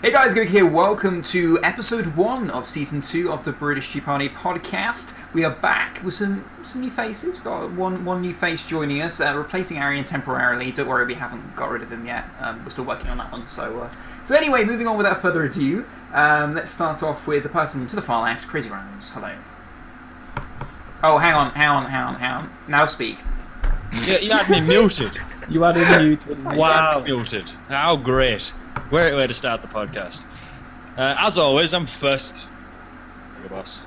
Hey guys, Greg here. Welcome to episode 1 of season 2 of the British Tea Party podcast. We are back with some new faces. We've got one new face joining us, replacing Arian temporarily. Don't worry, we haven't got rid of him yet. We're still working on that one. So anyway, moving on without further ado, let's start off with the person to the far left, Crazy Rams. Hello. Oh, hang on. Now speak. You had me muted. You had it muted. Wow. Muted. How great. Great way to start the podcast. As always, I'm first. Your boss.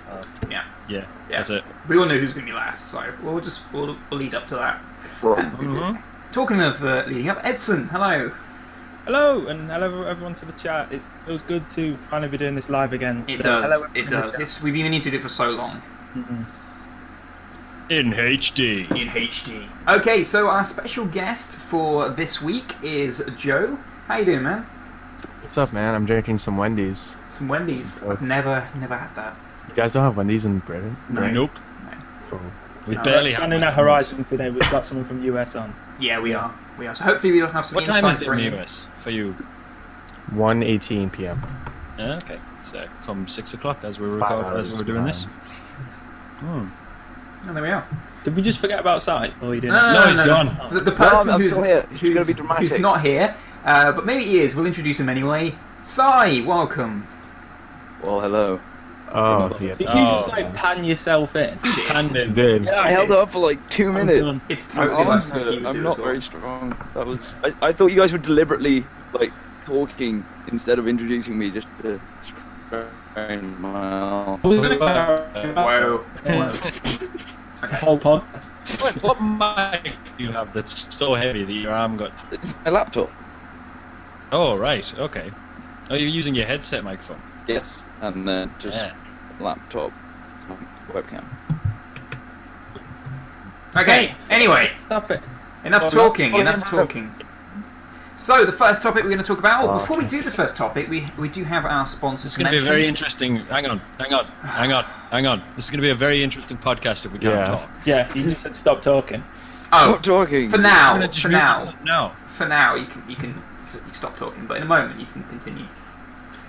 Yeah, that's it. We all know who's going to be last, so we'll lead up to that. Talking of leading up, Edson, hello. Hello, and hello everyone to the chat. It feels good to finally be doing this live again. It does. We've been needing to do it for so long. In HD. Okay, so our special guest for this week is Joe. How you doing, man? What's up, man? I'm drinking some Wendy's. Some Wendy's? I've never had that. You guys don't have Wendy's in Britain? No. Nope. No. Cool. We barely have. Expanding our horizons today, we've got someone from US on. Yeah, we are. So hopefully we'll have some What time insight is it for in you. the US for you? 1:18 p.m. Okay, so come 6 o'clock as we doing this. Oh, there we are. Did we just forget about Si? Or he didn't? No, he's gone. Oh. The person I'm still here. It's gonna be dramatic. who's not here, but maybe he is. We'll introduce him anyway. Si, welcome. Well, hello. Oh, yeah. Did you just pan yourself in? Panned in. Did. Yeah, I held it up for like 2 minutes. It's totally like something he would I'm do not as well. very strong. I thought you guys were deliberately like talking instead of introducing me just to strain my arm. Whoa. The whole podcast. What mic do you have that's so heavy that your arm got... It's my laptop. Oh, right, okay. Are you using your headset microphone? Yes, and then just Yeah. laptop webcam. Okay, anyway, Stop it. enough talking. So, the first topic we're going to talk about, before we do the first topic, we do have our sponsor It's to going to be mention. a very interesting... Hang on. This is going to be a very interesting podcast if we can't talk. Yeah, you just said stop talking. Oh, Stop talking. for I'm now, gonna just mute it now. For now, you can stop talking, but in a moment you can continue.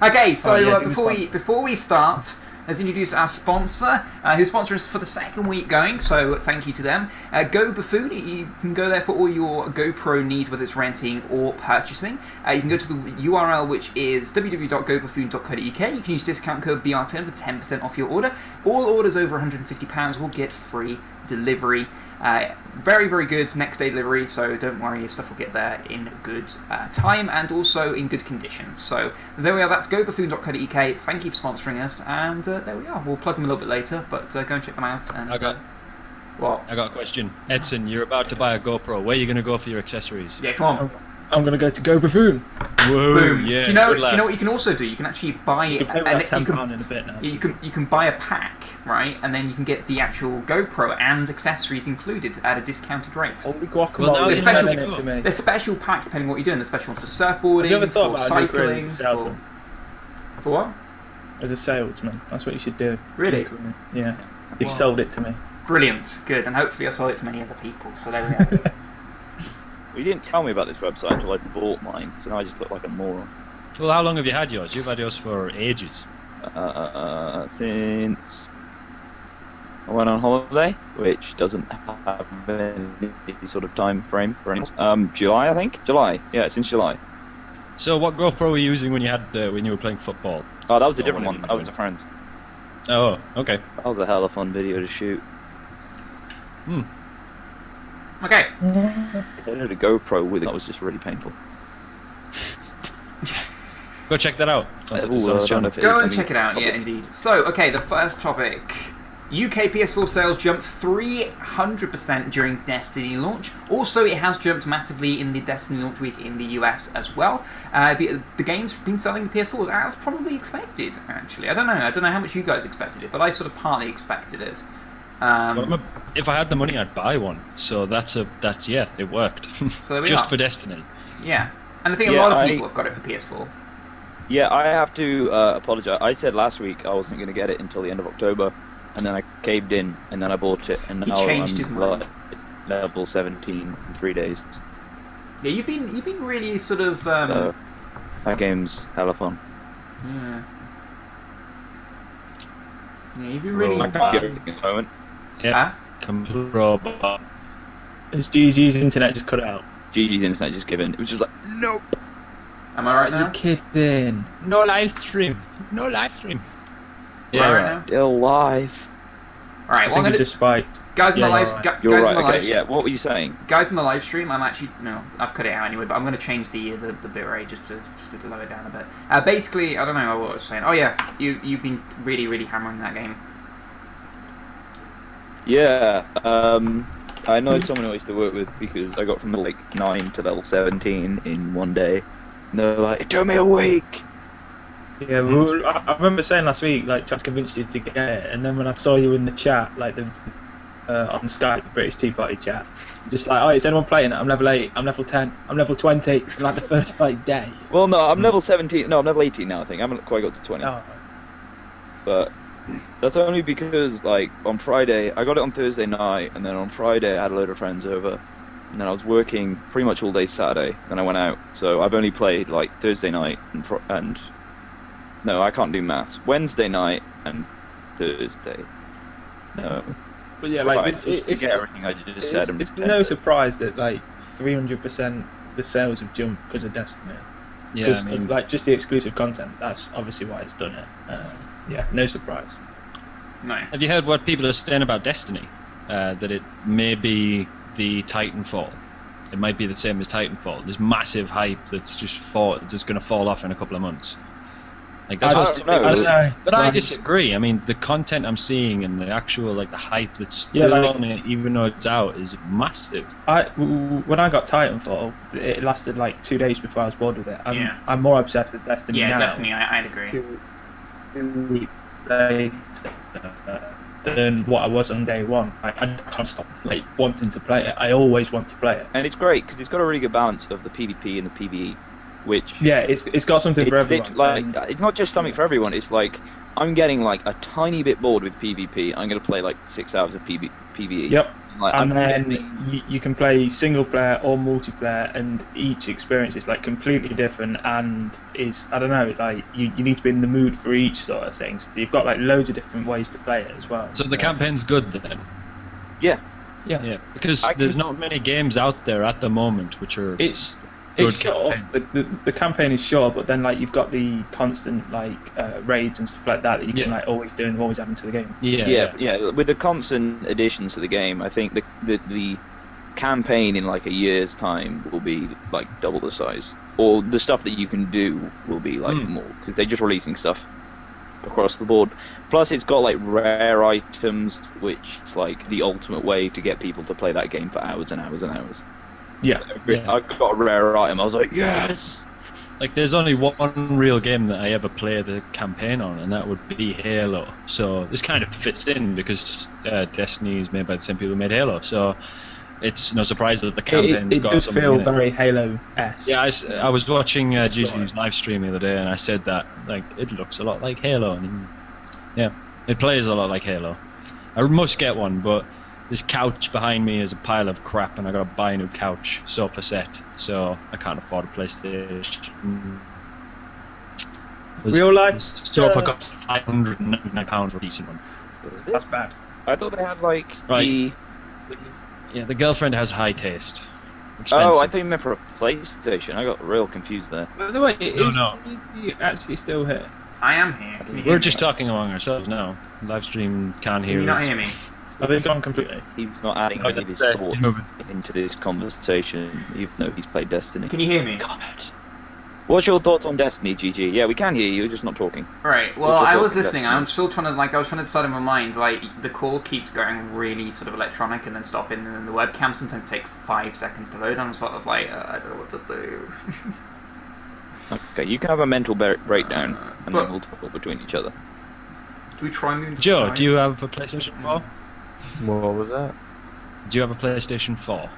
Okay, so before we start, let's introduce our sponsor, who sponsors us for the second week going. So thank you to them. Go Buffoon. You can go there for all your GoPro needs, whether it's renting or purchasing. You can go to the URL, which is www.gobuffoon.co.uk. You can use discount code BR10 for 10% off your order. All orders over £150 will get free delivery. Very, very good next day delivery, so don't worry, your stuff will get there in good time and also in good condition. So there we are, that's gobuffoon.co.uk. Thank you for sponsoring us, and there we are. We'll plug them a little bit later, but go and check them out. And I got a question. Edson, you're about to buy a GoPro. Where are you going to go for your accessories? Yeah, come on. I'm going to go to Go Buffoon. Whoa, Boom. yeah, do you know what you can also do? You can actually buy You can pay with that £10 in a bit now. you can buy a pack, right? And then you can get the actual GoPro and accessories included at a discounted rate. Holy guacamole. Well, now it's Sending special- it to me. There's special packs depending on what you're doing. There's special ones for Have you ever surfboarding, thought for about a GoPro cycling, as a salesman? for what? As a salesman. That's what you should do. Really? Yeah. You've Wow. sold it to me. Brilliant, good, and hopefully I'll sell it to many other people. So there we go. Well, you didn't tell me about this website until I bought mine, so now I just look like a moron. Well, how long have you had yours? You've had yours for ages. Since I went on holiday, which doesn't have any sort of time frame for any. July, I think. July. Yeah, since July. So, what GoPro were you using when you were playing football? Oh, that was a Or different whatever one. you're That was a friend's. Oh, okay. That was a hell of a fun video to shoot. Okay. I did a GoPro with it. That was just really painful. Go check that out. Sounds like Ooh, it's on I his don't channel. know if it Go is and any check it out, yeah, public. indeed. So, okay, the first topic. UK PS4 sales jumped 300% during Destiny launch. Also, it has jumped massively in the Destiny launch week in the US as well. The game's been selling the PS4 as probably expected, actually. I don't know how much you guys expected it, but I sort of partly expected it. If I had the money, I'd buy one. So yeah, it worked. So there we Just are. for Destiny. Yeah. And I think a Yeah, lot of people have got it for PS4. Yeah, I have to apologise. I said last week I wasn't going to get it until the end of October, and then I caved in, and then I bought it, and He now changed I'm his mind. level 17 in 3 days. Yeah, you've been really sort of So, that game's hella fun. Yeah. Yeah, you'd be really... I can't get everything at the moment. Yeah. Complete robot. Is GG's internet just cut out? GG's internet just given. It was just like, nope. Am I right now? You're kidding. No live stream. No live stream. Am I right now? Still live. Alright, well, I'm gonna... just spiked. Guys in the live... You're guys right, in the live okay, yeah, what were you saying? Guys in the live stream, I'm actually... No, I've cut it out anyway, but I'm going to change the bitrate just to lower it down a bit. Basically, I don't know what I was saying. Oh yeah, you've been really, really hammering that game. Yeah, I know someone I used to work with because I got from level 9 to level 17 in one day. And they were like, it took me a week! Yeah, well, I remember saying last week, like, trying to convince you to get it, and then when I saw you in the chat, like, on Skype, British Tea Party chat, just like, oh, is anyone playing it? I'm level 8, I'm level 10, I'm level 20, in, like, the first, like, day. Well, no, I'm level 17, no, I'm level 18 now, I think. I haven't quite got to 20. Oh. But that's only because, like, on Friday, I got it on Thursday night, and then on Friday I had a load of friends over, and then I was working pretty much all day Saturday, then I went out, so I've only played, like, Thursday night and no, I can't do maths. Wednesday night and Thursday. No. But yeah, like, right, it's everything I just said. It's no surprise that, like, 300% the sales have jumped because of Destiny. Yeah, I mean, like, just the exclusive content, that's obviously why it's done it. Yeah, no surprise. No. have you heard what people are saying about Destiny? That it may be the Titanfall. It might be the same as Titanfall. There's massive hype that's just going to fall off in a couple of months. Like that's what I don't know. But I disagree. I mean, the content I'm seeing and the actual like the hype that's still on it, even though it's out, is massive. When I got Titanfall, it lasted like 2 days before I was bored with it. I'm more obsessed with Destiny now. Yeah, definitely, I'd agree. 2 weeks later than what I was on day one. I can't stop like wanting to play it. I always want to play it. And it's great because it's got a really good balance of the PvP and the PvE. Which it's got something for everyone. Like, it's not just something for everyone. It's like I'm getting like a tiny bit bored with PvP. I'm gonna play like 6 hours of PvE. Yep. Like, and then you can play single player or multiplayer, and each experience is like completely different. And is I don't know, like you need to be in the mood for each sort of thing. So you've got like loads of different ways to play it as well. So the campaign's good then. Yeah. Because there's not many games out there at the moment which are. It's short. The campaign is short, but then like you've got the constant like raids and stuff like that you can like always do and always add into the game. Yeah. With the constant additions to the game, I think the campaign in like a year's time will be like double the size, or the stuff that you can do will be like more because they're just releasing stuff across the board. Plus, it's got like rare items, which is like the ultimate way to get people to play that game for hours and hours and hours. Yeah. I got a rare item. I was like, yes. Like, there's only one real game that I ever play the campaign on, and that would be Halo. So this kind of fits in because Destiny is made by the same people who made Halo. So it's no surprise that the campaign's got something in it. It does feel very Halo-esque. Yeah, I was watching GG's live stream the other day, and I said that like it looks a lot like Halo, and yeah, it plays a lot like Halo. I must get one, but this couch behind me is a pile of crap, and I gotta buy a new couch, sofa set, so I can't afford a PlayStation. Real life sofa costs £599 for a decent one. That's bad. I thought they had like the girlfriend has high taste. Expensive. Oh, I thought you meant for a PlayStation. I got real confused there. By the way, No. you actually still here? I am here. Can you hear We're me? just talking among ourselves now. Live stream can't hear Can you not us. hear me? I've been gone completely. He's not adding any of his thoughts into this conversation, even though he's played Destiny. Can you hear me? God. What's your thoughts on Destiny, GG? Yeah, we can hear you, you're just not talking. Right, well, What's your I thoughts was on listening, and Destiny? I'm still trying to, I was trying to decide in my mind, the call keeps going really sort of electronic and then stopping, and then the webcam sometimes take 5 seconds to load, and I'm sort of like, I don't know what to do. Okay, you can have a mental breakdown, and then we'll talk between each other. Do we try moving to Joe, Skype? do you have a PlayStation 4? What was that? Do you have a PlayStation 4?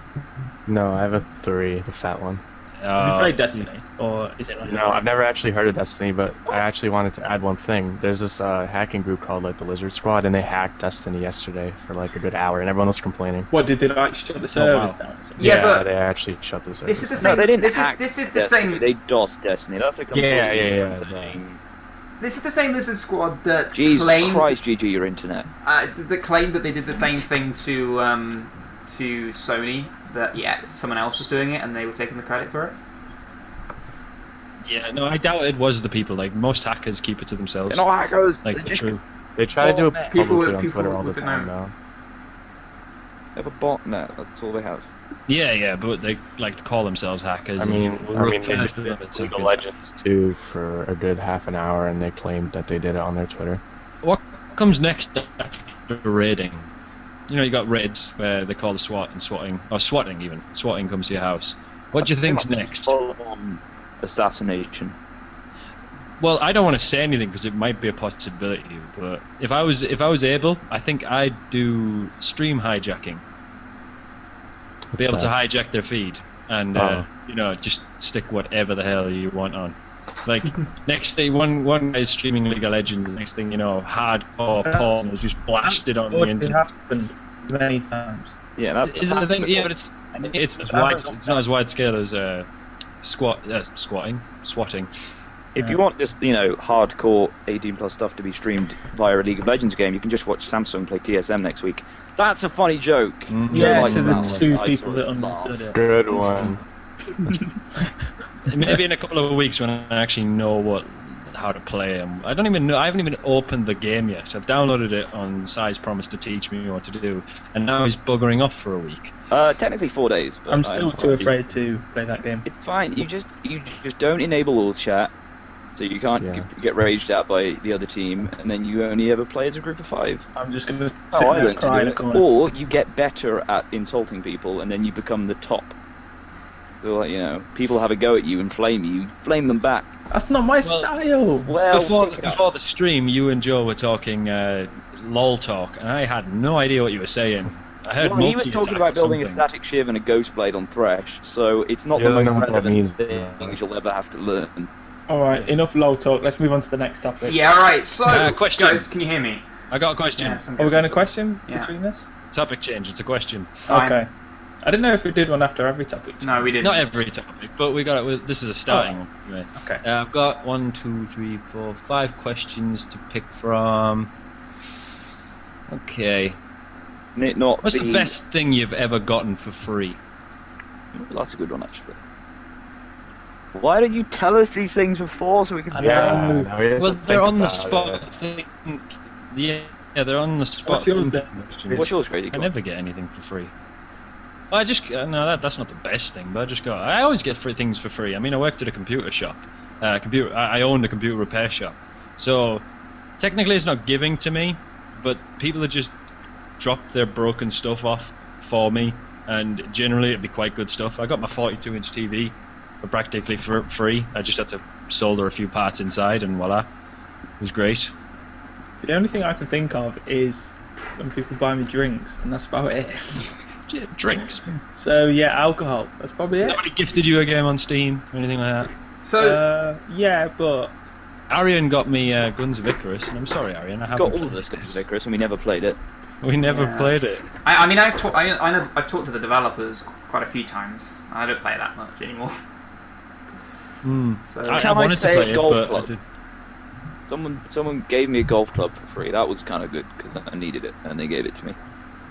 No, I have a 3, the fat one. Have you played Destiny? Or is it like... No, I've never actually heard of Destiny, but I actually wanted to add one thing. There's this hacking group called like the Lizard Squad, and they hacked Destiny yesterday for like a good hour, and everyone was complaining. What, did they like shut the servers down or something? Yeah, but they actually shut the servers. this is the same. No, they didn't this hack is the Destiny, same. They DOS Destiny. That's a completely different Yeah. thing. This is the same Lizard Squad that Jesus claimed Christ, GG, your internet. that claimed that they did the same thing to Sony. That someone else was doing it and they were taking the credit for it. Yeah, no, I doubt it was the people. Like most hackers keep it to themselves. They're not hackers. Like They're just true. They try to do it People publicly on people Twitter all the with the time know. now. They have a botnet. That's all they have. Yeah, but they like to call themselves hackers. I mean, and they refer did to them as League of hackers. Legends too for a good half an hour, and they claimed that they did it on their Twitter. What comes next after raiding? You know, you got raids where they call the SWAT and swatting, or swatting even. Swatting comes to your house. What do you think's next? Full-on assassination. Well, I don't want to say anything because it might be a possibility. But if I was able, I think I'd do stream hijacking. Be able to hijack their feed and just stick whatever the hell you want on. Like next thing, one guy's streaming League of Legends. The next thing you know, hardcore porn is just blasted on the It internet. happened many times. Yeah, that Is it a thing? Yeah, but it's not as wide scale as swatting. If you want just hardcore 18+ stuff to be streamed via a League of Legends game, you can just watch Samsung play TSM next week. That's a funny joke. Mhm. Joe Yeah, likes to the that one. two I people thought that it was laugh. understood it. Good one. Maybe in a couple of weeks when I actually know how to play them. I haven't even opened the game yet. I've downloaded it on Si's promise to teach me what to do, and now he's buggering off for a week. Technically 4 days, but I'm still too afraid to play that game. It's fine. You just don't enable all chat, so you can't get raged at by the other team, and then you only ever play as a group of 5. I'm just gonna sit I there learned and to cry in do a it. corner. Or you get better at insulting people, and then you become the top. So people have a go at you and flame you flame them back. That's not my style. Well, Before the stream, you and Joe were talking LOL talk, and I had no idea what you were saying. I heard he was multi-attack talking or about building a something. static shiv and a ghost blade on Thresh, so it's not He the doesn't most know what that relevant means. thing you'll ever have to learn. Alright, enough low talk. Let's move on to the next topic. Yeah, alright, so, question. guys, can you hear me? I got a question. Yes, I'm Are we going to guessing question Yeah. between this? Topic change. It's a question. Fine. Okay. I didn't know if we did one after every topic. so. No, we didn't. Not every topic, but we got it. This is a starting one. Anyway. Okay. I've got 1, 2, 3, 4, 5 questions to pick from. Okay. What's the best thing you've ever gotten for free? That's a good one, actually. Why don't you tell us these things before so we can? Yeah. now we have Well, to they're think on the about spot. it. I think. Yeah, they're on the spot. What's yours thinking then? questions. What's yours, Grady? I never get anything for free. I just no, that's not the best thing. But I always get free things for free. I mean, I worked at a computer shop. I owned a computer repair shop. So technically, it's not giving to me, but people that just drop their broken stuff off for me, and generally it'd be quite good stuff. I got my 42-inch TV for practically for free. I just had to solder a few parts inside, and voila, it was great. The only thing I can think of is when people buy me drinks, and that's about it. Yeah, drinks. So yeah, alcohol. That's probably it. Nobody gifted you a game on Steam or anything like that. So, Yeah, but Arian got me Guns of Icarus, and I'm sorry, Arian, I Got haven't. all of this, Guns of Icarus, and we never played it. We never Yeah. played it. I mean, I know I've talked to the developers quite a few times. I don't play that much anymore. So, I Can I wanted to say play it, golf but I club? did. Someone gave me a golf club for free. That was kind of good because I needed it, and they gave it to me,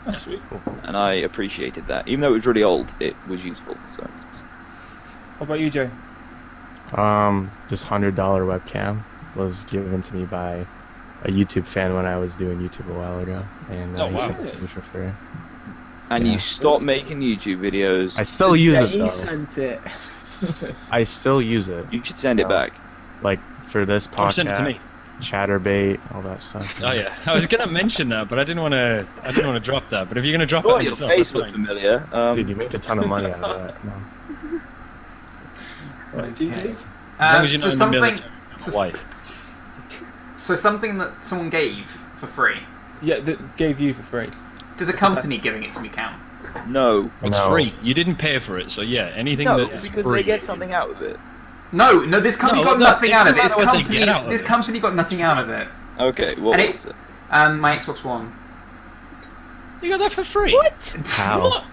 that's sweet. and I appreciated that. Even though it was really old, it was useful. So What about you, Joe? This $100 webcam was given to me by a YouTube fan when I was doing YouTube a while ago, and Oh, he wow. sent it to me for free. and Yeah. you stopped making YouTube videos. I still use yeah, it he though. sent it. I still use it, You should send it back. like for this Or podcast, send it to me. Chatterbait, all that stuff. Oh yeah, I was gonna mention that, but I didn't want to drop that. But if you're gonna drop Oh, it on your yourself, face that's looked fine. familiar. Dude, you make a ton of money out of that. No. Right, GG. As long as you're so not in the something, military, you're so, white. so something that someone gave for free. Yeah, that gave you for free. Does a company giving it to me count? No, It's No. free. You didn't pay for it, so yeah, anything no, that's because free. they get something out of it. No, this company No, got no, nothing it out of it. doesn't matter what they get out of This it. company got nothing out of it. Okay, what And was it? My Xbox One. You got that for free. What? How? What?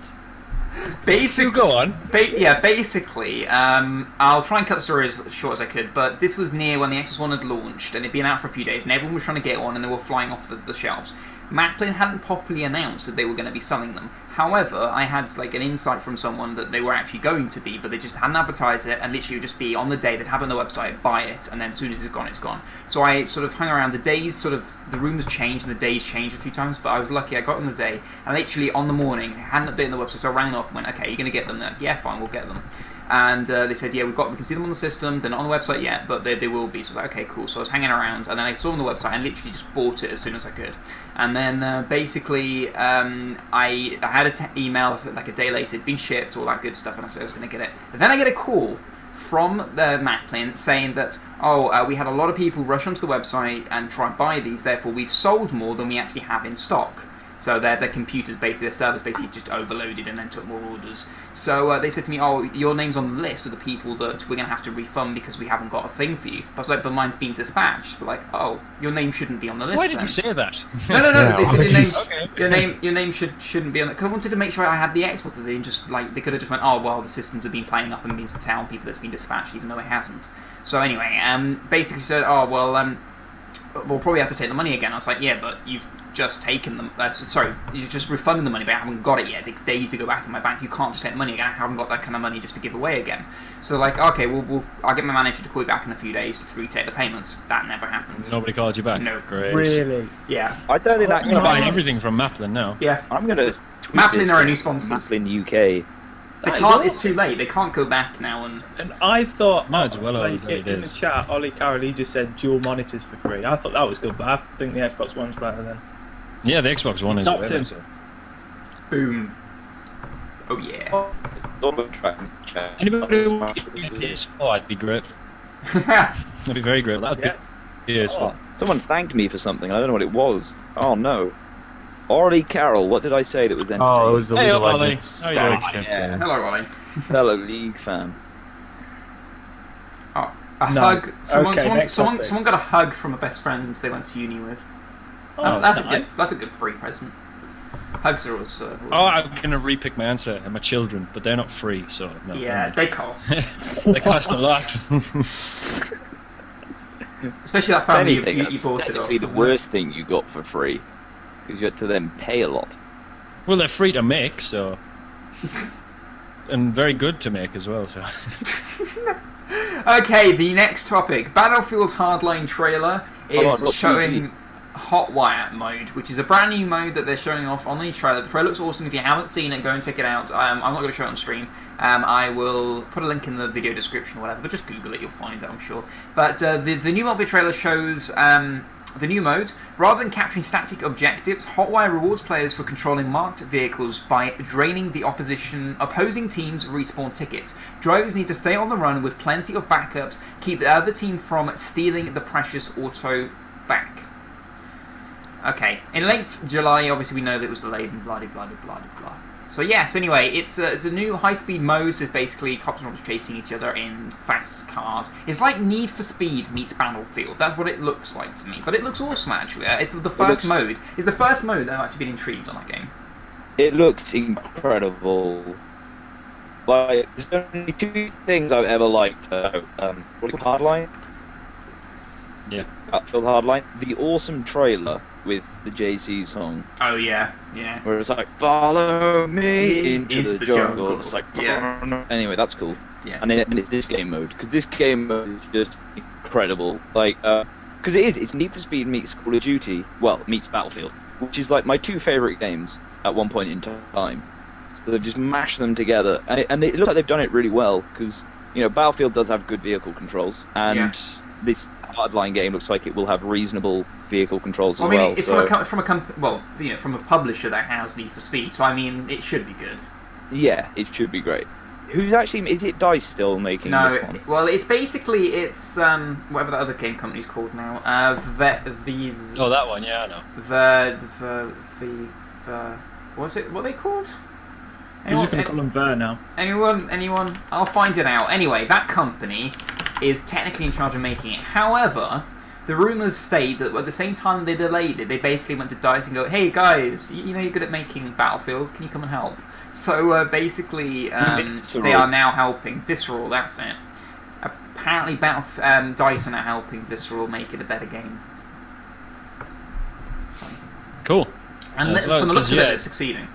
Basically, go on. Basically, I'll try and cut the story as short as I could, but this was near when the Xbox One had launched, and it'd been out for a few days, and everyone was trying to get one, and they were flying off the shelves. Macplin hadn't properly announced that they were going to be selling them. However, I had like an insight from someone that they were actually going to be, but they just hadn't advertised it, and literally it would just be on the day they'd have it on the website, buy it, and then as soon as it's gone, it's gone. So I sort of hung around. The days the rumours changed and the days changed a few times, but I was lucky. I got on the day, and literally on the morning, it hadn't been on the website, so I rang up and went, okay, you're going to get them? They're like, yeah, fine, we'll get them. And they said, yeah, we can see them on the system. They're not on the website yet, but they will be. So I was like, okay, cool. So I was hanging around, and then I saw them on the website and literally just bought it as soon as I could. And then basically, I had an email like a day later. It'd been shipped, all that good stuff, and I said I was going to get it. But then I get a call from Macklin saying that, we had a lot of people rush onto the website and try and buy these. Therefore, we've sold more than we actually have in stock. So their computers, basically, their servers basically just overloaded and then took more orders. So they said to me, your name's on the list of the people that we're going to have to refund because we haven't got a thing for you. I was like, but mine's been dispatched. But like, your name shouldn't be on the list. Why did you say that? No. They said your name shouldn't be on it. Because I wanted to make sure I had the Xbox. That they didn't just they could have just went, the systems have been playing up and means to tell people that's been dispatched, even though it hasn't. So anyway, basically said, we'll probably have to take the money again. I was like, yeah, but you've just taken them. You're just refunding the money, but I haven't got it yet. It takes days to go back in my bank. You can't just take the money again. I haven't got that kind of money just to give away again. So like, okay, I'll get my manager to call you back in a few days to retake the payments. That never happened. Nobody called you back? No. Great. Really? Yeah. I don't think that. I'm buying everything from Maplin now. Yeah. I'm gonna. Maplin are our new sponsors. Maplin UK. They can't. It's too late. They can't go back now and. And I thought, Might as well like, have it in the is. chat, Ollie Carroll, he just said dual monitors for free. I thought that was good, but I think the Xbox One's better than. Yeah, the Xbox One is Top way two. better. Boom. Oh yeah. Anybody who wants to get a PS4, I'd be grateful. I'd be very grateful. That'd be PS4. Someone thanked me for something. I don't know what it was. Oh no. Ollie Carroll, what did I say that was entertaining? Oh, it was the Hey, League of Ollie. Legends How you static doing? shift Yeah. game. Hello, Ollie. Fellow League fan. A No. hug. Okay, next Someone topic. got a hug from a best friend they went to uni with. Oh, That's a good free present. Hugs are always. I'm gonna repick my answer. My children, but they're not free, so no. Yeah, they cost. They cost a lot. Especially that If family anything, you that's bought it off. technically the isn't it? worst thing you got for free. Because you had to then pay a lot. Well, they're free to make, so. And very good to make as well, so. Okay, the next topic. Battlefield Hardline trailer is not showing Hotwire mode, which is a brand new mode that they're showing off on the trailer. The trailer looks awesome. If you haven't seen it, go and check it out. I'm not going to show it on stream. I will put a link in the video description or whatever, but just Google it, you'll find it, I'm sure. But the new multiplayer trailer shows the new mode. Rather than capturing static objectives, Hotwire rewards players for controlling marked vehicles by draining the opposing team's respawn tickets. Drivers need to stay on the run with plenty of backups, keep the other team from stealing the precious auto back. Okay, in late July, obviously we know that it was delayed and blah blah blah blah blah. So yes, anyway, it's a new high-speed mode with basically cops and robbers chasing each other in fast cars. It's like Need for Speed meets Battlefield. That's what it looks like to me. But it looks awesome, actually. It's the first mode. It's the first mode that I've actually been intrigued on that game. It looks incredible. Like, there's only two things I've ever liked about what do you call Hardline? Yeah. Battlefield Hardline. The awesome trailer with the JC song, Oh, yeah. where it's like, follow me into the jungle. It's like, Yeah. Anyway, that's cool. Yeah. And it's this game mode, because this game mode is just incredible. Like, because it's Need for Speed meets Call of Duty, well, meets Battlefield, which is like my two favourite games at one point in time. So they've just mashed them together, and it looks like they've done it really well, because, Battlefield does have good vehicle controls, and this Hardline game looks like it will have reasonable vehicle controls as well. It's so, from a publisher that has Need for Speed, so I mean, it should be good. yeah, it should be great. Who's actually, is it DICE still making this one? Well, it's whatever that other game company's called now. These. Oh, that one, yeah, I know. What's it? What are they called? You're just going to call them Ver now. Anyone? I'll find it out. Anyway, that company is technically in charge of making it. However, the rumours state that at the same time they delayed it, they basically went to DICE and go, hey guys, you know you're good at making Battlefield, can you come and help? So basically, they are now helping Visceral. That's it. Apparently, DICE are now helping Visceral make it a better game. So. Cool. And from the looks of it, it's succeeding.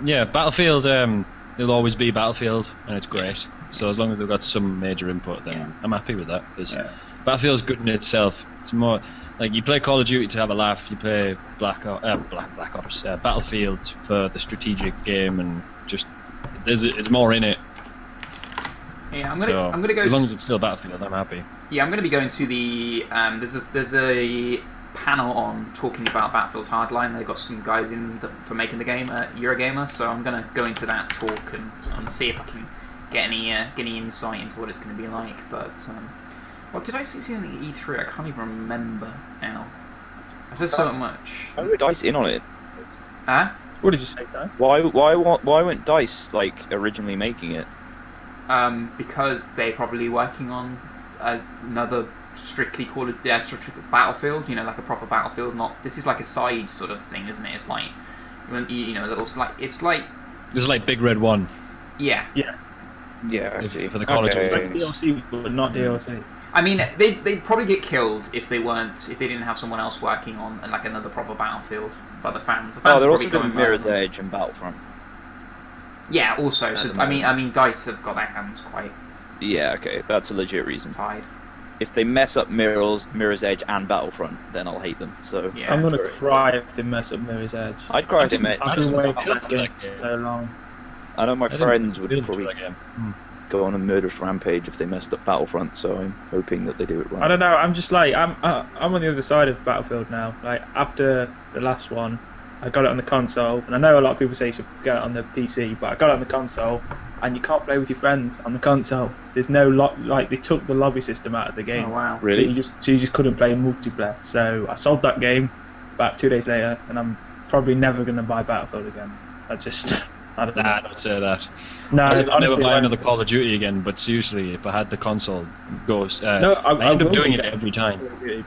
Yeah, Battlefield. There'll always be Battlefield, and it's great. So as long as they've got some major input, then I'm happy with that. Because Battlefield's good in itself. It's more like you play Call of Duty to have a laugh. You play Black Ops, Battlefield for the strategic game, and just it's more in it. Yeah, I'm gonna go. As long as it's still Battlefield, I'm happy. Yeah, I'm gonna be going to the. There's a panel on talking about Battlefield Hardline. They've got some guys in for making the game at Eurogamer, so I'm gonna go into that talk and see if I can get any insight into what it's going to be like. But what did I see on the E3? I can't even remember now. I've heard so much. Why went DICE in on it? Huh? What did you say, sorry? Why went DICE like originally making it? Because they're probably working on another strictly Battlefield. You know, like a proper Battlefield. This is like a side sort of thing, isn't it? It's like you know, a little it's like. This is like Big Red 1. Yeah. Yeah, I see. For the Call of Duty. Like DLC, but not DLC. I mean, they'd probably get killed if they didn't have someone else working on like another proper Battlefield by the fans. The fans they're probably also doing Mirror's Edge and Battlefront. Yeah, also. So I mean, DICE have got their hands quite. Yeah, okay, that's a legit reason. Tied. If they mess up Mirror's Edge and Battlefront, then I'll hate them. So yeah, I'm gonna cry if they mess up Mirror's Edge. I'd cry if they mess. I've been waiting for that game so long. I know my friends would probably go on a murderous rampage if they messed up Battlefront, so I'm hoping that they do it right. I don't know. I'm just like I'm on the other side of Battlefield now. Like after the last one, I got it on the console, and I know a lot of people say you should get it on the PC, but I got it on the console, and you can't play with your friends on the console. There's no like they took the lobby system out of the game. Oh wow! Really? So you just couldn't play multiplayer. So I sold that game about 2 days later, and I'm probably never gonna buy Battlefield again. I don't know. Nah, don't say that. No, I'll never buy another Call of Duty again, but seriously, if I had the console, I end up doing it every time.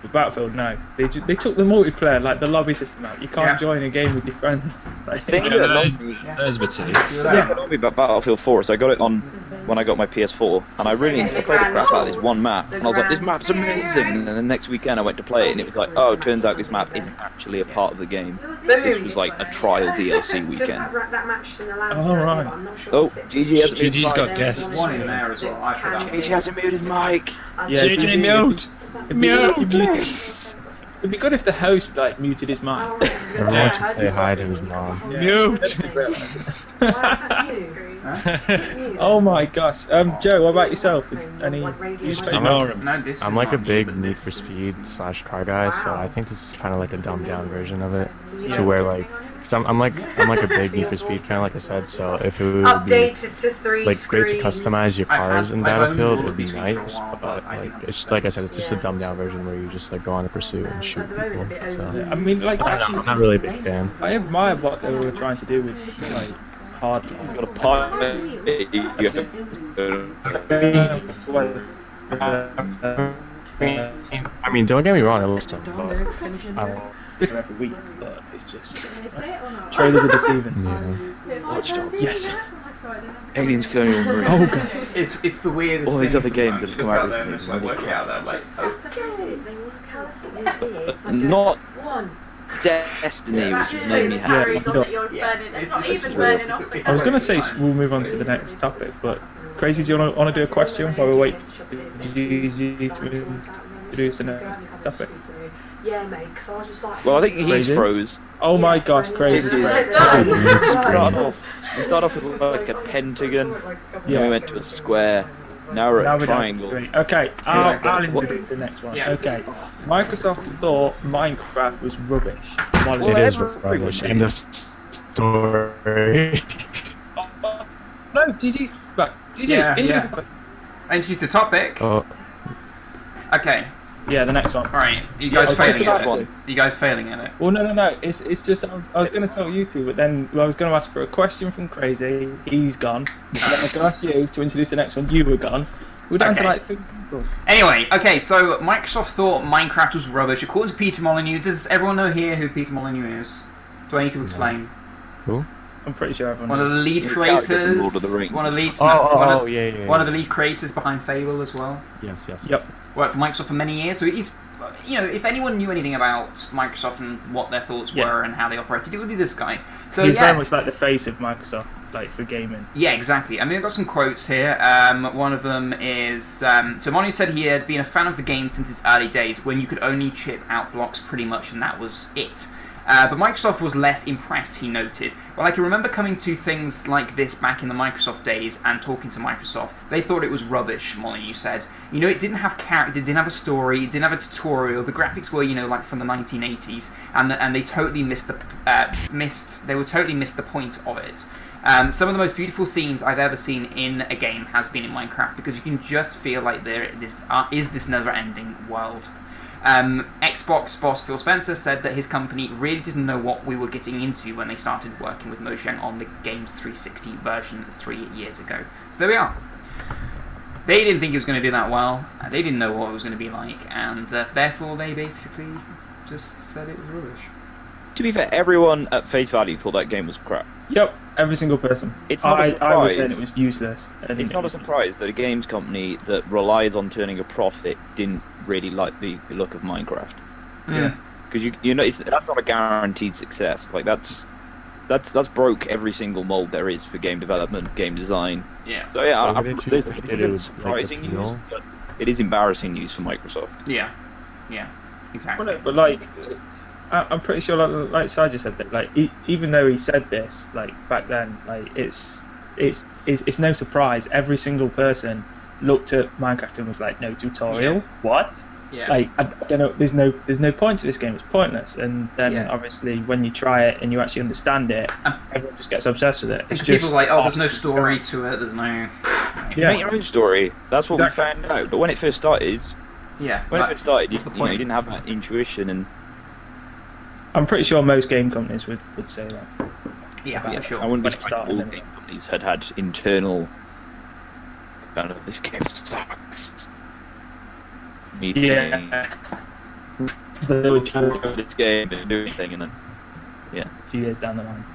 But Battlefield, no. They took the multiplayer, like the lobby system out. You can't join a game with your friends. I think that is a bit silly. Yeah, me about Battlefield 4, so I got it on when I got my PS4, and I really played the crap out of this one map, and I was like, this map's amazing, and then the next weekend I went to play it, and it was like, oh, it turns out this map isn't actually a part of the game. This was like a trial DLC weekend. Oh, right. Oh, GG's got guests. There's one in there as well. I forgot. GG hasn't muted his mic. Yeah, GG mute! It'd be good if the host like muted his mic. Everyone should say hi to his mom. Mute! Oh my gosh. Joe, what about yourself? I'm like a big Need for Speed / car guy, so I think this is kind of like a dumbed down version of it. To where like, I'm like a big Need for Speed fan, like I said. So if it would be like great to customize your cars in Battlefield, it would be nice. But like it's like I said, it's just a dumbed down version where you just like go on a pursuit and shoot people. So I mean, like I'm not really a big fan. I admire what they were trying to do with like hard. You've got a pilot. I mean, don't get me wrong, it looks tough, but Every week, but it's just trailers are deceiving. yeah. Watch Dogs. Yes. Aliens Colonial Marine. Oh god. It's the weirdest. All these thing other games that have come out recently. recently. Like, working out that, like, Not Destiny, which made me happy. I was gonna say we'll move on to the next topic, but Crazy, do you want to do a question while we wait for GG to introduce the next topic? Yeah, mate, because I was just like... Well, I think he's Crazy? froze. Oh my gosh, Crazy. We started off with like a pentagon, then we went to a square, now we're at a triangle. Okay, I'll introduce the next one. Okay, Microsoft thought Minecraft was rubbish. It is rubbish. End of story. No, GG's back. GG, introduce the topic. Introduce the topic. Oh. Okay. Yeah, the next one. Alright, you guys I was failing just at about it? You guys failing at it? Well, no. It's just I was going to tell you two, but then I was going to ask for a question from Crazy. He's gone. And then I was going to ask you to introduce the next one. You were gone. We're down to like Cool. Anyway, okay, so Microsoft thought Minecraft was rubbish. According to Peter Molyneux, does everyone know here who Peter Molyneux is? Do I need to explain? Who? I'm pretty sure everyone One of the knows. lead The character from creators. Lord of the Rings. One of the lead. Yeah. One of the lead creators behind Fable as well. Yes. Yep. Worked for Microsoft for many years, so he's. You know, if anyone knew anything about Microsoft and what their thoughts were and how they operated, it would be this guy. So He's yeah. very much like the face of Microsoft, like for gaming. Yeah, exactly. I mean, I've got some quotes here. One of them is... so Molyneux said he had been a fan of the game since its early days, when you could only chip out blocks pretty much, and that was it. But Microsoft was less impressed, he noted. Well, I can remember coming to things like this back in the Microsoft days and talking to Microsoft. They thought it was rubbish, Molyneux said. You know, it didn't have character, it didn't have a story, it didn't have a tutorial. The graphics were, you know, like from the 1980s, and they totally missed the point of it. Some of the most beautiful scenes I've ever seen in a game has been in Minecraft, because you can just feel like there is this never-ending world. Xbox boss Phil Spencer said that his company really didn't know what we were getting into when they started working with Mojang on the game's 360 version 3 years ago. So there we are. They didn't think it was going to do that well. They didn't know what it was going to be like, and therefore they basically just said it was rubbish. To be fair, everyone at face value thought that game was crap. Yep, every single person. It's not a surprise. I was saying it was useless. It's not a surprise that a games company that relies on turning a profit didn't really like the look of Minecraft. Yeah. Because you know that's not a guaranteed success. Like that's broke every single mold there is for game development, game design. Yeah. So yeah, Why did you this think it isn't would, surprising like, news, appeal? but it is embarrassing news for Microsoft. Yeah, exactly. Well, but like, I'm pretty sure, like Sajid said that, like, even though he said this, like back then, like it's no surprise. Every single person looked at Minecraft and was like, no tutorial. Yeah. What? Yeah. Like, I don't know. There's no point to this game. It's pointless. And then obviously when you try it and you actually understand it, everyone just gets obsessed with it. It's People just are like, oh, there's no story to it. There's no. Yeah. Make your own story. That's what Exactly. we found out. But when it first started, you what's the point? didn't have that intuition and. I'm pretty sure most game companies would say that. Yeah, for sure. I wouldn't be When it surprised if all started, game companies had internal kind of this game sucks. Need to change But they would change this game and do anything and then a few years down the line.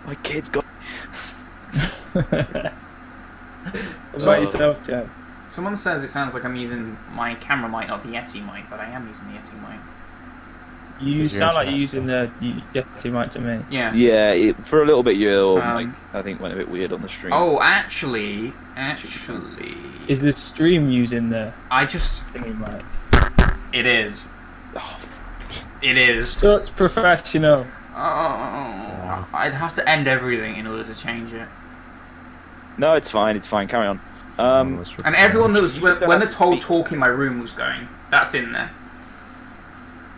my kid's got What about yourself, Joe? Someone says it sounds like I'm using my camera mic, not the Yeti mic, but I am using the Yeti mic. You sound like you're using the Yeti mic to me. Yeah. for a little bit your Um, mic I think went a bit weird on the stream. Oh, actually, Is the stream using the I just. thingy mic? It is. Oh, fuck. It is. Such professional. Oh, I'd have to end everything in order to change it. No, it's fine, carry on. And everyone that was when the told talk in my room was going, that's in there.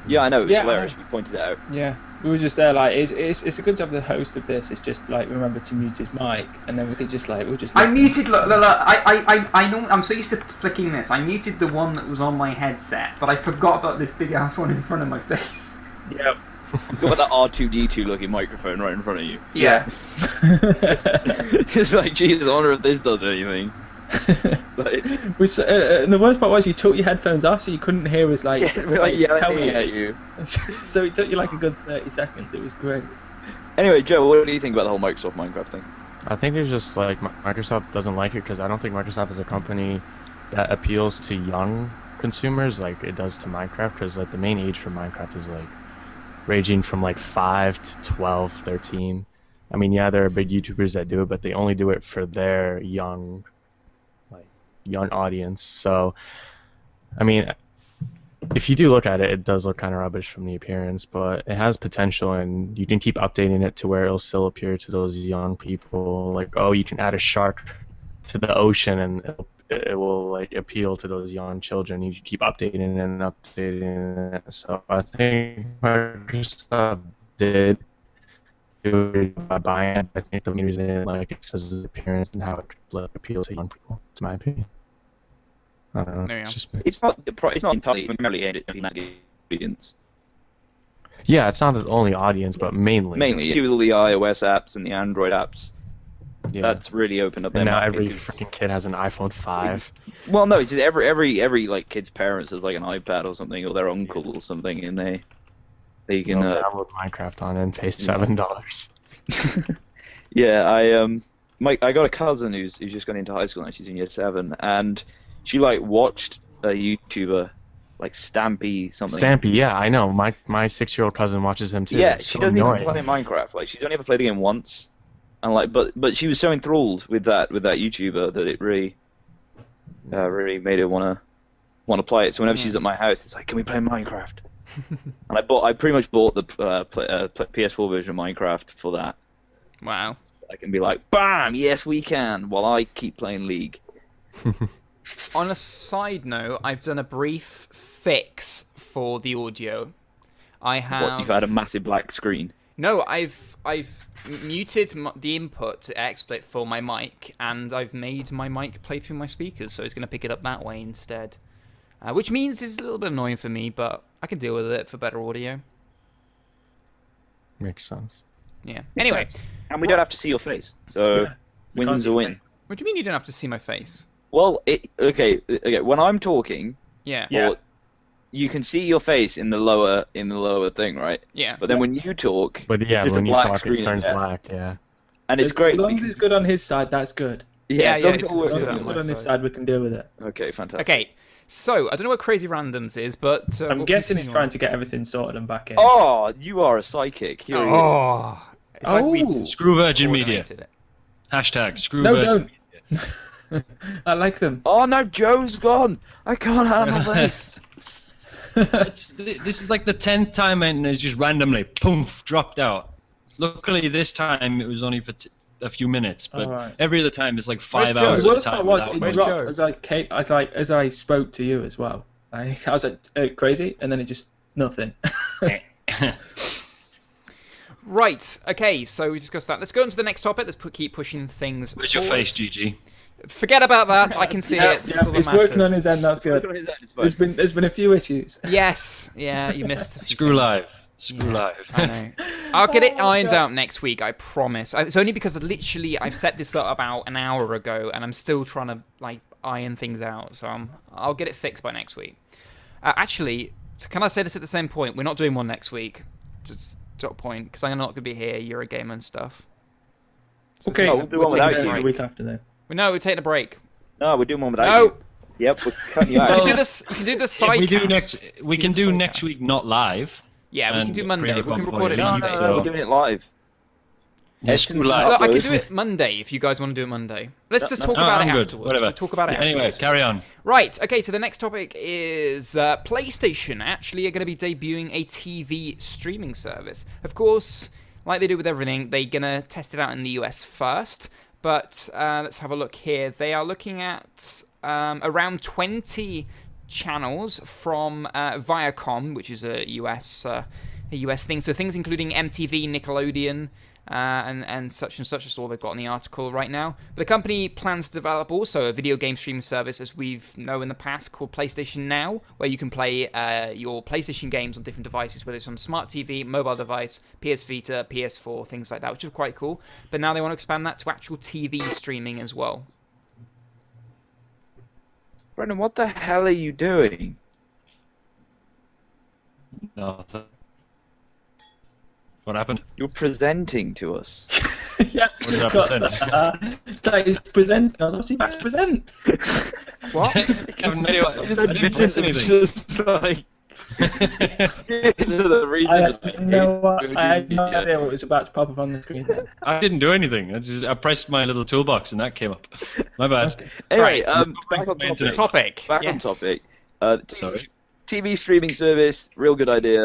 Yeah, I know, it was Yeah, hilarious, we pointed it out. Yeah, we were just there like it's a good job the host of this is just like remember to mute his mic and then we could just like we'll just. I listen. muted. Look, I know. I'm so used to flicking this. I muted the one that was on my headset, but I forgot about this big ass one in front of my face. Yep. You've got that R2D2 looking microphone right in front of you. Yeah. It's like, Jesus, I wonder if this does anything. Like, And the worst part was you took your headphones off so you couldn't hear us like, we're like yelling tell me at you. So it took you like a good 30 seconds. It was great. Anyway, Joe, what do you think about the whole Microsoft Minecraft thing? I think it's just like Microsoft doesn't like it because I don't think Microsoft is a company that appeals to young consumers like it does to Minecraft, because like the main age for Minecraft is like ranging from like 5 to 12, 13. I mean, yeah, there are big YouTubers that do it, but they only do it for their young audience. So, I mean, if you do look at it, it does look kind of rubbish from the appearance, but it has potential, and you can keep updating it to where it'll still appear to those young people. Like, oh, you can add a shark to the ocean, and it will like appeal to those young children. You can keep updating it and updating it. So I think Microsoft did do it by buying it. I think the main reason they didn't like it is because of the appearance and how it like, appeals to young people. It's my opinion. I don't know. There you It's go. just me. It's not entirely primarily aimed at the audience. Yeah, it's not the only audience, but mainly. Mainly, you do with all the iOS apps and the Android apps. Yeah. That's really opened up their And now market, every 'cause- freaking kid has an iPhone 5. Well, no, it's just every like kid's parents has like an iPad or something, or their uncle or something, and they can They'll download Minecraft on it and pay $7. Yeah, I got a cousin who's just gone into high school now. She's in year 7, and she like watched a YouTuber like Stampy something. Stampy, yeah, I know. My 6-year-old cousin watches him too. Yeah, It's she so doesn't annoying. even play Minecraft. Like she's only ever played the game once, and like but she was so enthralled with that YouTuber that it really made her wanna play it. So whenever she's at my house, it's like, can we play Minecraft? And I pretty much bought the PS4 version of Minecraft for that. Wow. I can be like, bam, yes we can, while I keep playing League. On a side note, I've done a brief fix for the audio. I have. What, you've had a massive black screen? No, I've muted the input to XSplit for my mic, and I've made my mic play through my speakers, so it's going to pick it up that way instead. Which means it's a little bit annoying for me, but I can deal with it for better audio. Makes sense. Yeah. Anyway. And we don't have to see your face, so win's a win. What do you mean you don't have to see my face? Well, okay. When I'm talking, Yeah. or you can see your face in the lower thing, right? Yeah. But then when you talk, But yeah, it's just when a you black talk, screen it turns there. black, yeah. And it's great As long as because it's good on his side, that's good. Yeah, as long yeah, as it it's all works As good long out. as it's on good on my his side. side, we can deal with it. Okay, fantastic. Okay. So, I don't know what Crazy Randoms is, but... I'm we'll guessing he's continue trying on. to get everything sorted and back in. Oh, you are a psychic. Here he is. Oh. It's like we Screw Virgin Media. coordinated it. Hashtag screw No, Virgin. don't. I like them. Oh no, Joe's gone. I can't handle this. This is like the 10th time and it's just randomly, poof, dropped out. Luckily this time it was only for a few minutes, but Alright. every other time it's like Where's 5 Joe? hours The at a worst part time. was without it Where's one. dropped Joe? as I spoke to you as well. I was like, crazy, and then it just nothing. Right. Okay, so we discussed that. Let's go on to the next topic. Let's keep pushing things Where's your forward. face, GG? Forget about that. I can see it. That's all that He's working on matters. his end. That's good. There's been a few issues. Yes. Yeah, you missed a few Screw things. live. Screw live. I know. I'll get it Oh, ironed God. out next week, I promise. It's only because literally I've set this up about an hour ago, and I'm still trying to like iron things out. So I'll get it fixed by next week. Actually, can I say this at the same point? We're not doing one next week. Just drop point, because I'm not going to be here. Eurogamer and stuff. So Okay, No, we'll do one taking without a you. the break. week after then. No, we're taking a break. No, we're doing one without No, you. Yep, we're cutting you we out. can do this. We can do the side. We can do next week not live. Yeah, we can and do Monday. We can pre-record record it for you. No, Monday. no, we're doing it live. Yeah, screw live. Look, I upload. could do it Monday if you guys want to do it Monday. Let's just talk No, about I'm it good. afterwards. Whatever. We'll talk about it Anyway, afterwards. carry on. Right, okay, so the next topic is PlayStation actually are going to be debuting a TV streaming service. Of course, like they do with everything, they're going to test it out in the US first. But let's have a look here. They are looking at around 20 channels from Viacom, which is a US thing. So things including MTV, Nickelodeon, and such. That's all they've got in the article right now. But the company plans to develop also a video game streaming service, as we've known in the past, called PlayStation Now, where you can play your PlayStation games on different devices, whether it's on smart TV, mobile device, PS Vita, PS4, things like that, which is quite cool. But now they want to expand that to actual TV streaming as well. Brendan, what the hell are you doing? Nothing. What happened? You're presenting to us. Yeah. What did I present? It's like he's presenting. I was like, about to present. What? I have no idea. I didn't press anything. Just like... These are the reasons. I had no idea what was about to pop up on the screen. I didn't do anything. I pressed my little toolbox and that came up. My bad. Anyway, Right. back on topic. Topic. Back yes. on topic. Sorry. TV streaming service, real good idea.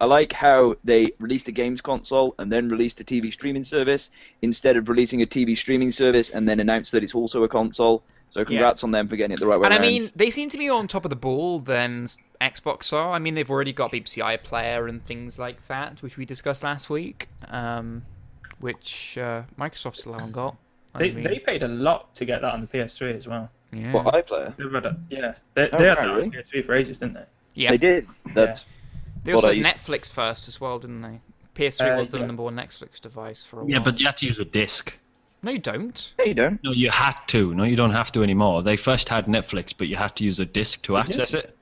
I like how they released a games console and then released a TV streaming service instead of releasing a TV streaming service and then announced that it's also a console. So congrats on them for getting it the right way And I around. mean, they seem to be on top of the ball than Xbox are. I mean, they've already got BBC iPlayer and things like that, which we discussed last week, which Microsoft still haven't got. They paid a lot to get that on the PS3 as well. Yeah. What, iPlayer? They've had they had Oh, that right, on really? PS3 for ages, didn't they? Yeah. They did. That's They also what I had used- Netflix first as well, didn't they? PS3 was the yeah. number one Netflix device for a Yeah, while. but you had to use a disc. No, you don't. No, you don't. No, you had to. No, you don't have to anymore. They first had Netflix, but you had to use a disc to access it.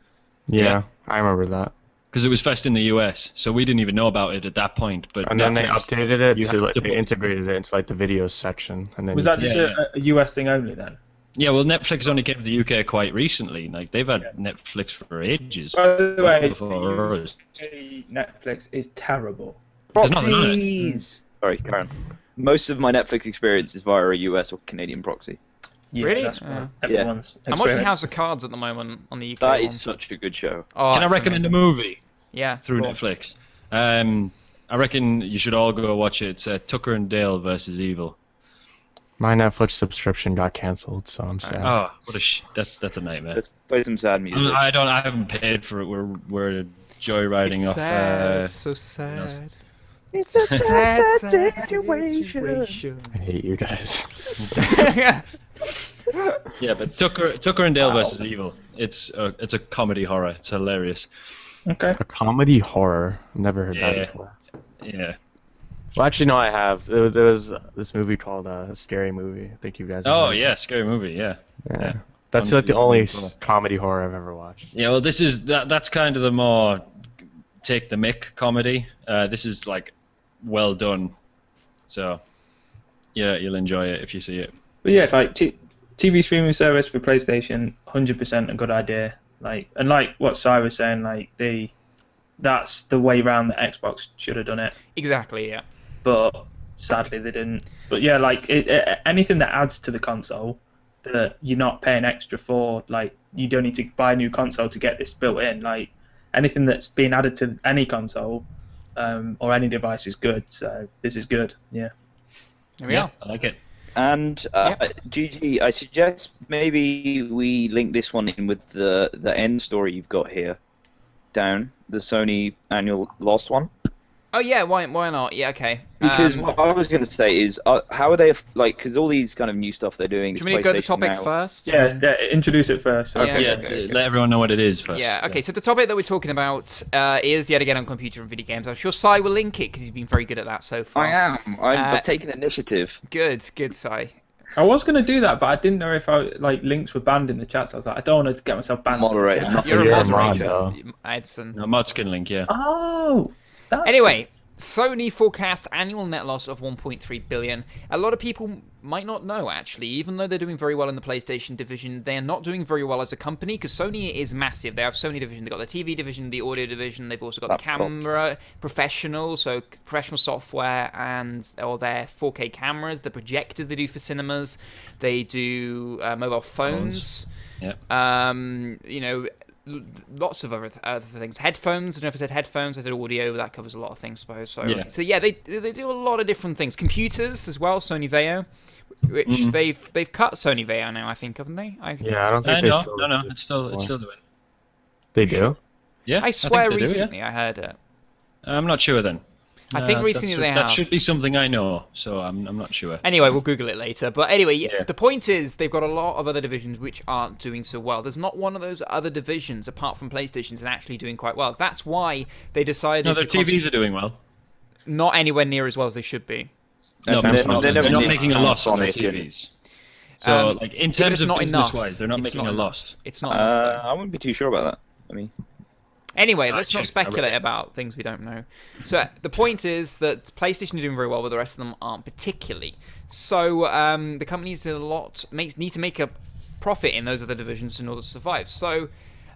Yeah, I remember that. Because it was first in the US, so we didn't even know about it at that point. But And then they Netflix, updated it you to, have like, to they put- integrated it into like the videos section, and then Was you that could- just a US thing only then? Yeah, well, Netflix only came to the UK quite recently. Like they've had Netflix for ages. By the way, Before us. Netflix is terrible. There's nothing on it. Proxies! Sorry, Karen. Most of my Netflix experience is via a US or Canadian proxy. Yeah, Really? That's Yeah. everyone's I'm watching experience. House of Cards at the moment on the UK That one. is such a good show. Oh, Can I it's recommend amazing. a movie Yeah. through go on. Netflix? I reckon you should all go watch it. It's Tucker and Dale versus Evil. My Netflix subscription got canceled, so I'm sad. Oh, what a that's a nightmare. Let's play some sad music. I haven't paid for it. We're joyriding It's off. sad, so sad. It's a sad situation. I hate you guys. Yeah, but Tucker and Dale versus Evil. It's a comedy horror. It's hilarious. Okay. A comedy horror. I've never heard that Yeah. before. Yeah. Well, actually, no, I have. There was this movie called Scary Movie. I think you guys. have Oh heard. yeah, scary movie. Yeah. Yeah. That's One, like the two, only three, four. comedy horror I've ever watched. Yeah. Well, this is that's kind of the more take the mick comedy. This is like well done. So yeah, you'll enjoy it if you see it. But yeah, like TV streaming service for PlayStation, 100% a good idea. Like, and like what Cy was saying, like that's the way round that Xbox should have done it, Exactly, yeah. but sadly they didn't. But yeah, like anything that adds to the console that you're not paying extra for, like you don't need to buy a new console to get this built in. Like anything that's being added to any console or any device is good. So this is good. Yeah. There we are. I like it. And GG, I suggest maybe we link this one in with the end story you've got here, down the Sony annual lost one. Oh yeah, why not? Yeah, okay. Because what I was going to say is, how are they like? Because all these kind of new stuff they're doing. Do this you want me to go to the PlayStation topic Now- first? Yeah. Introduce it first. Yeah. Okay. Yeah, okay. let everyone know what it is first. Yeah, okay, so the topic that we're talking about is yet again on computer and video games. I'm sure Cy will link it because he's been very good at that so far. I am. I've Uh, taken initiative. Good, Cy. I was going to do that, but I didn't know if links were banned in the chat, so I was like, I don't want to get myself banned. Moderator. In the chat. You're You're a a mod, moderator, though. Edson. No, Modskin link, yeah. Oh! That's Anyway, Sony forecast annual net loss of 1.3 billion. A lot of people might not know, actually, even though they're doing very well in the PlayStation division, they're not doing very well as a company because Sony is massive. They have Sony division, they've got the TV division, the audio division, they've also got the Laptops. camera professional, so professional software and or their 4K cameras, the projectors they do for cinemas, they do mobile phones. Yep. You know, lots of other things. Headphones. I don't know if I said headphones. I said audio. That covers a lot of things, I suppose. So Yeah. they do a lot of different things. Computers as well. Sony Vaio, which they've cut Sony Vaio now. I think, haven't they? Yeah, I don't think they No, still no, it's still doing. They do. Yeah, I swear think they do, yeah. recently I heard it. I'm not sure then. I think recently they that have. should be something I know, so I'm not sure. Anyway, we'll Google it later. But anyway, Yeah. the point is they've got a lot of other divisions which aren't doing so well. There's not one of those other divisions apart from PlayStation's that's actually doing quite well. That's why they decided No, their to TVs are doing well. not anywhere near as well as they should be. No, They're but not- they're they're not never making a loss on their Sonic and- TVs. So, like in but terms it's of not enough. business-wise, they're not It's making not a enough. loss. It's not enough. Though. I wouldn't be too sure about that. I mean, Anyway, I let's not checked, I read speculate it. about things we don't know. So the point is that PlayStation is doing very well, but the rest of them aren't particularly. So the company needs to make a profit in those other divisions in order to survive. So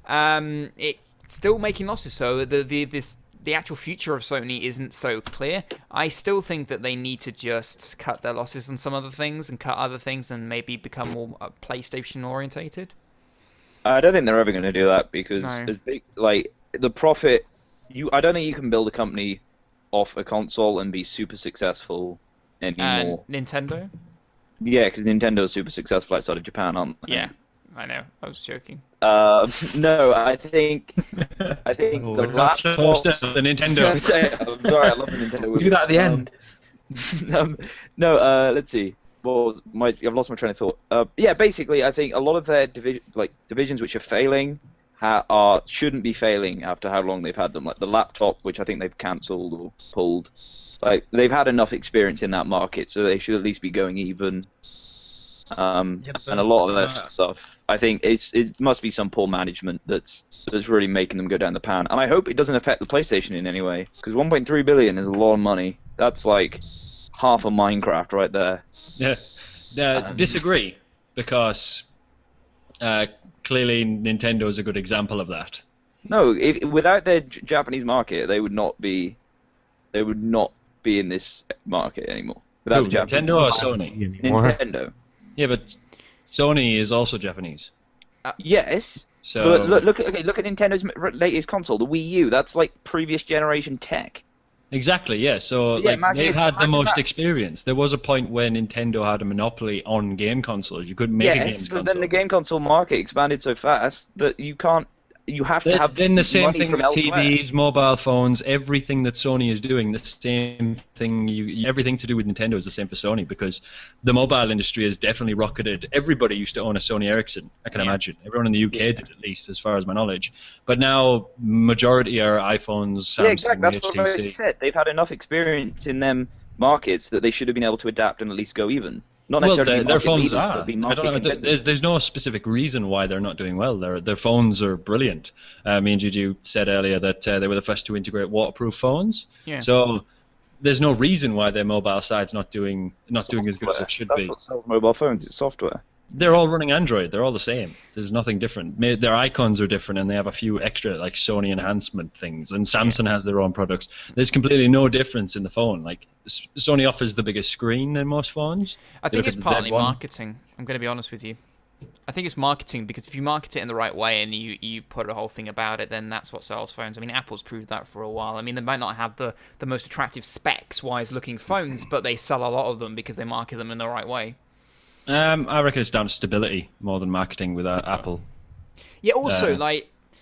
it's still making losses. So the actual future of Sony isn't so clear. I still think that they need to just cut their losses on some other things and cut other things and maybe become more PlayStation orientated. I don't think they're ever going to do that because No. as big like the profit. I don't think you can build a company off a console and be super successure anymore. Nintendo? Yeah, because Nintendo is super successful outside of Japan, aren't they? Yeah, I know. I was joking. No, I think the laptop. The Nintendo. I'm sorry, I love the Nintendo. We'll do that at the end. No, let's see. Well, I've lost my train of thought. Yeah, basically, I think a lot of their divisions which are failing shouldn't be failing after how long they've had them. Like the laptop, which I think they've cancelled or pulled. Like they've had enough experience in that market, so they should at least be going even. And a lot of that stuff, I think it must be some poor management that's really making them go down the pan. And I hope it doesn't affect the PlayStation in any way, because 1.3 billion is a lot of money. That's like half of Minecraft right there. Yeah, disagree, because clearly Nintendo is a good example of that. No, without their Japanese market, they would not be in this market anymore. Without the Japanese Nintendo or Sony? Nintendo. Yeah, but Sony is also Japanese. Yes. So but look at Nintendo's latest console, the Wii U. That's like previous generation tech. Exactly, yeah. So they've had the most experience. There was a point where Nintendo had a monopoly on game consoles. You couldn't make a game console. But then the game console market expanded so fast that you can't. You have to have. Then the same money thing from with elsewhere. TVs, mobile phones, everything that Sony is doing. The same thing. Everything to do with Nintendo is the same for Sony, because the mobile industry has definitely rocketed. Everybody used to own a Sony Ericsson. I can imagine. Everyone in the UK did, at least, as far as my knowledge. But now majority are iPhones, Samsung, Yeah, exactly. That's what I HTC. said. They've had enough experience in them markets that they should have been able to adapt and at least go even. Not necessarily their phones leaders, are. but be I don't know, market there's no specific reason why they're not doing well. Their phones are brilliant. Me and Juju said earlier that they were the first to integrate waterproof phones. Yeah. So there's no reason why their mobile side's not doing as good as it should be. That's what sells mobile phones. It's software. They're all running Android. They're all the same. There's nothing different. Their icons are different, and they have a few extra like Sony enhancement things. And Samsung has their own products. There's completely no difference in the phone. Like Sony offers the biggest screen than most phones. I think it's partly Z1. marketing. I'm going to be honest with you. I think it's marketing, because if you market it in the right way and you put a whole thing about it, then that's what sells phones. I mean, Apple's proved that for a while. I mean, they might not have the most attractive specs-wise looking phones, but they sell a lot of them because they market them in the right way. I reckon it's down to stability more than marketing with Apple. Yeah, also,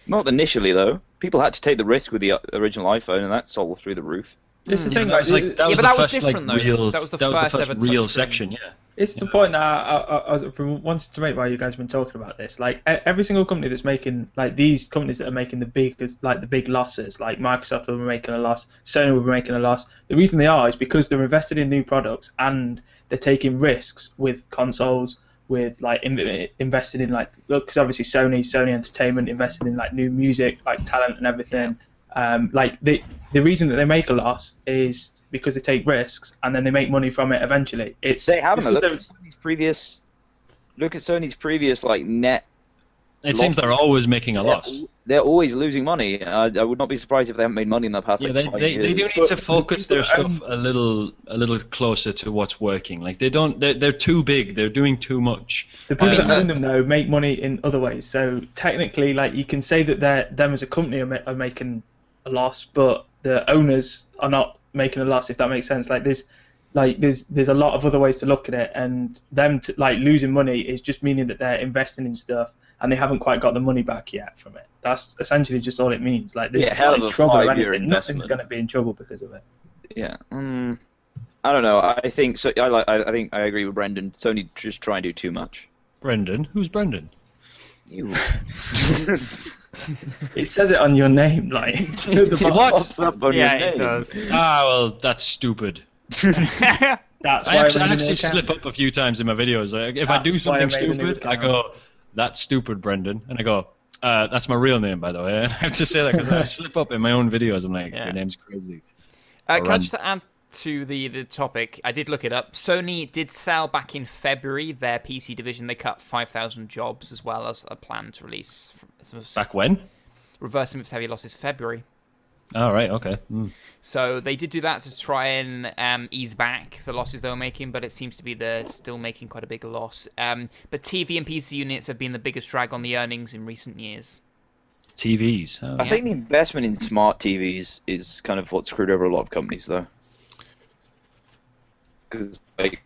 Not initially, though. People had to take the risk with the original iPhone, and that sold through the roof. It's the thing, that was like, that was but the that was first, different, though. real, That was the first ever real touchscreen. section, yeah. it's the point that I wanted to make while you guys have been talking about this. Like, every single company that's making, like, these companies that are making the big losses, like Microsoft will be making a loss, Sony will be making a loss. The reason they are is because they're invested in new products and they're taking risks with consoles, with like invested in because obviously Sony Entertainment invested in like new music, like talent and everything. Like the reason that they make a loss is because they take risks and then they make money from it eventually. They haven't. Look at Sony's previous like net. It seems they're always making a loss. They're always losing money. I would not be surprised if they haven't made money in the past. Yeah, like 5 years. they do need to focus their stuff a little closer to what's working. Like they're too big. They're doing too much. The people that own them though make money in other ways. So technically, like you can say that them as a company are making a loss, but the owners are not making a loss. If that makes sense. There's a lot of other ways to look at it, and them losing money is just meaning that they're investing in stuff and they haven't quite got the money back yet from it. That's essentially just all it means. Like, there's hell of a trouble or 5-year anything. Nothing's investment. going to be in trouble because of it. Yeah. I don't know. I think so. I think I agree with Brendan. Sony just try and do too much. Brendan? Who's Brendan? You. It says it on your name, like. What? it does. Well, that's stupid. That's why I actually slip up a few times in my videos. Like, if I do That's why I something made a new stupid, I account. go, "That's stupid, Brendan," and I go, "That's my real name, by the way." And I have to say that because I slip up in my own videos. I'm like, Yeah. "Your name's crazy." Can I just add to the topic? I did look it up. Sony did sell back in February their PC division. They cut 5,000 jobs as well as a plan to release. Back when? Reversing its heavy losses February. Oh, right, okay. So they did do that to try and ease back the losses they were making, but it seems to be they're still making quite a big loss. But TV and PC units have been the biggest drag on the earnings in recent years. TVs. Oh. I think the investment in smart TVs is kind of what screwed over a lot of companies, though. Because like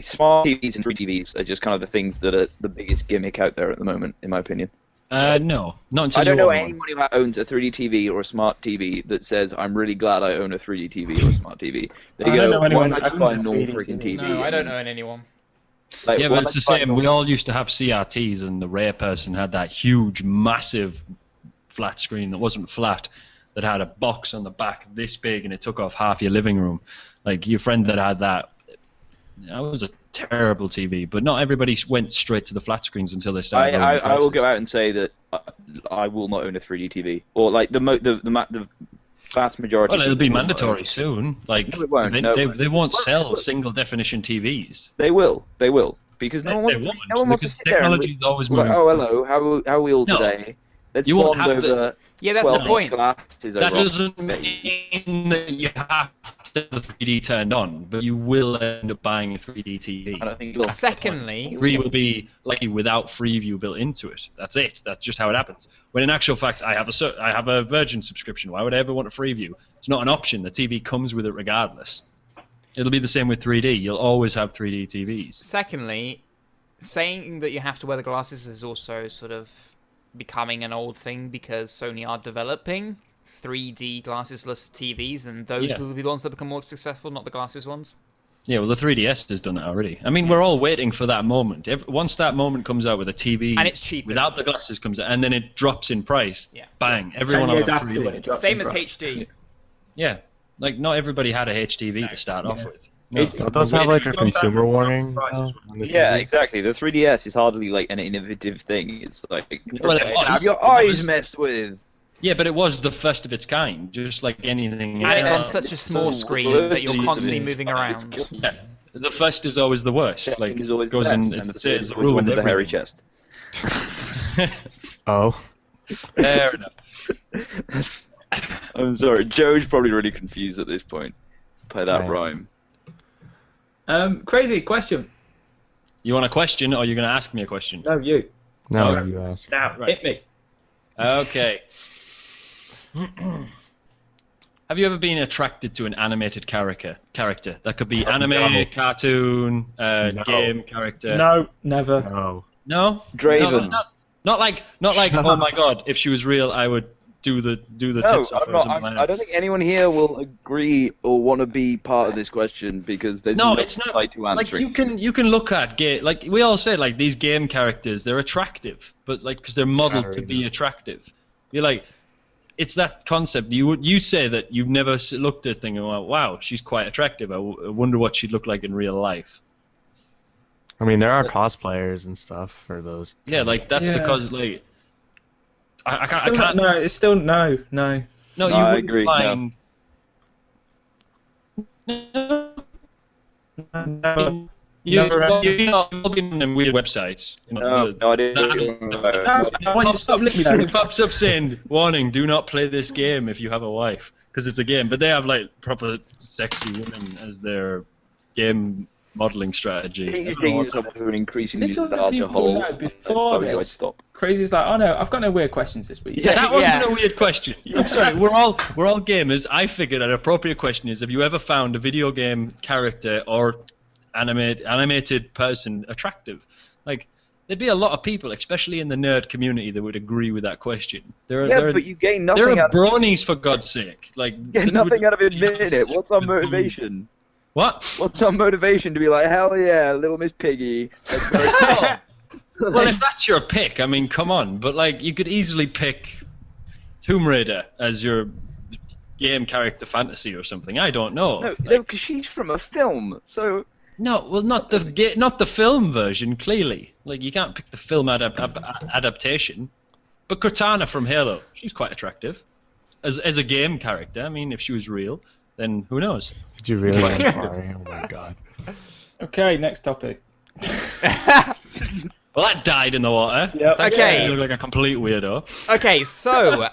smart TVs and 3D TVs are just kind of the things that are the biggest gimmick out there at the moment, in my opinion. No, not until I don't you know own one. anyone who owns a 3D TV or a smart TV that says, "I'm really glad I own a 3D TV or a smart TV." They I don't go, know "Why anyone not that just buy a owns a normal 3D freaking TV?" No, I don't know anyone. Like, Yeah, but when it's I the tried same. We all used to have CRTs, and the rare person had that huge, massive flat screen that wasn't flat, that had a box on the back this big, and it took off half your living room. Like your friend that had that, that was a terrible TV. But not everybody went straight to the flat screens until they started. I will go out and say that I will not own a 3D TV, or like the vast majority. Well, it'll be mandatory soon. Like No, it won't. they won't sell single definition TVs. They will, because no one wants to sit there and technology is always moving. oh, hello, how are we all today? Let's You won't bond have to- over Yeah, that's the 12 point. glasses That over doesn't mean that you have to have the 3D turned on, but you will end up buying a 3D TV. I don't think you'll. Secondly, 3 will be likely without Freeview built into it. That's it. That's just how it happens. When in actual fact, I have a Virgin subscription. Why would I ever want a Freeview? It's not an option. The TV comes with it regardless. It'll be the same with 3D. You'll always have 3D TVs. secondly, saying that you have to wear the glasses is also sort of becoming an old thing because Sony are developing 3D glassesless TVs, and those Yeah. will be the ones that become more successful, not the glasses ones. Yeah, well, the 3DS has done it already. I mean, we're all waiting for that moment. Once that moment comes out with a TV And it's cheaper. without the glasses comes out, and then it drops in price. Yeah. Bang! 10 Everyone will years have after when 3D. it drops Same in as price. HD. Yeah, like not everybody had a HTV to start off with. No. It does have like a consumer warning. On the Yeah, TV. exactly. The 3DS is hardly like an innovative thing. It's like Well, it was. have your It was. eyes messed with. Yeah, but it was the first of its kind, just like anything And it's on else. such a small So screen that you're worthy constantly of it. moving around. Yeah. The first is always the worst. Second Like is always it goes the in. best, It's and the, third it's is the always rule one with with the hairy everything. chest. Oh. Fair enough. I'm sorry, Joe's probably really confused at this point by that Right. rhyme. Crazy question. You want a question, or you're going to ask me a question? No, you. No, Oh. you asked. Now, hit me. Okay. Have you ever been attracted to an animated character? That could be anime, No. cartoon, No. game character. No, never. No. No? Draven. No, not like oh my god, if she was real I would do the No, tits off I'm her or not, something like I that. don't think anyone here will agree or want to be part of this question because there's No, it's not side to like answering. you can look at like we all say like these game characters, they're attractive, but like because they're modeled to be attractive. You're like, it's that concept. You say that you've never looked at a thing and went, wow, she's quite attractive. I wonder what she'd look like in real life. I mean, there are cosplayers and stuff for those. Yeah, like that's the Yeah. cause. Like, I can't. Still not- no, it's still no. No, No, you I wouldn't agree, no. find. No. No. You've all been on weird websites. You know, No, I didn't. I want you to stop licking me It though. pops up saying, "Warning: Do not play this game if you have a wife," because it's a game. But they have like proper sexy women as their game modeling strategy. He's digging yourself into an increasingly Little did larger people hole. know before Sorry, I this. stop. Crazy's like, oh no, I've got no weird questions this week. That wasn't Yeah. a weird question. I'm sorry. We're all gamers. I figured an appropriate question is: have you ever found a video game character or animated person attractive? Like, there'd be a lot of people, especially in the nerd community, that would agree with that question. Yeah, but you gain There nothing are out of bronies, for God's sake. Like, get nothing out of admitting it. What's our motivation? What? What's our motivation to be like, hell yeah, Little Miss Piggy? Let's go. Well, if that's your pick, I mean, come on. But like, you could easily pick Tomb Raider as your game character fantasy or something. I don't know. No, Like, because she's from a film, so no, well, not the film version. Clearly, like you can't pick the film adaptation. But Cortana from Halo, she's quite attractive as a game character. I mean, if she was real, then who knows? Did you really? Sorry. Oh my god. Okay, next topic. Well, that died in the water. Yep. Okay. You look like a complete weirdo. Okay, so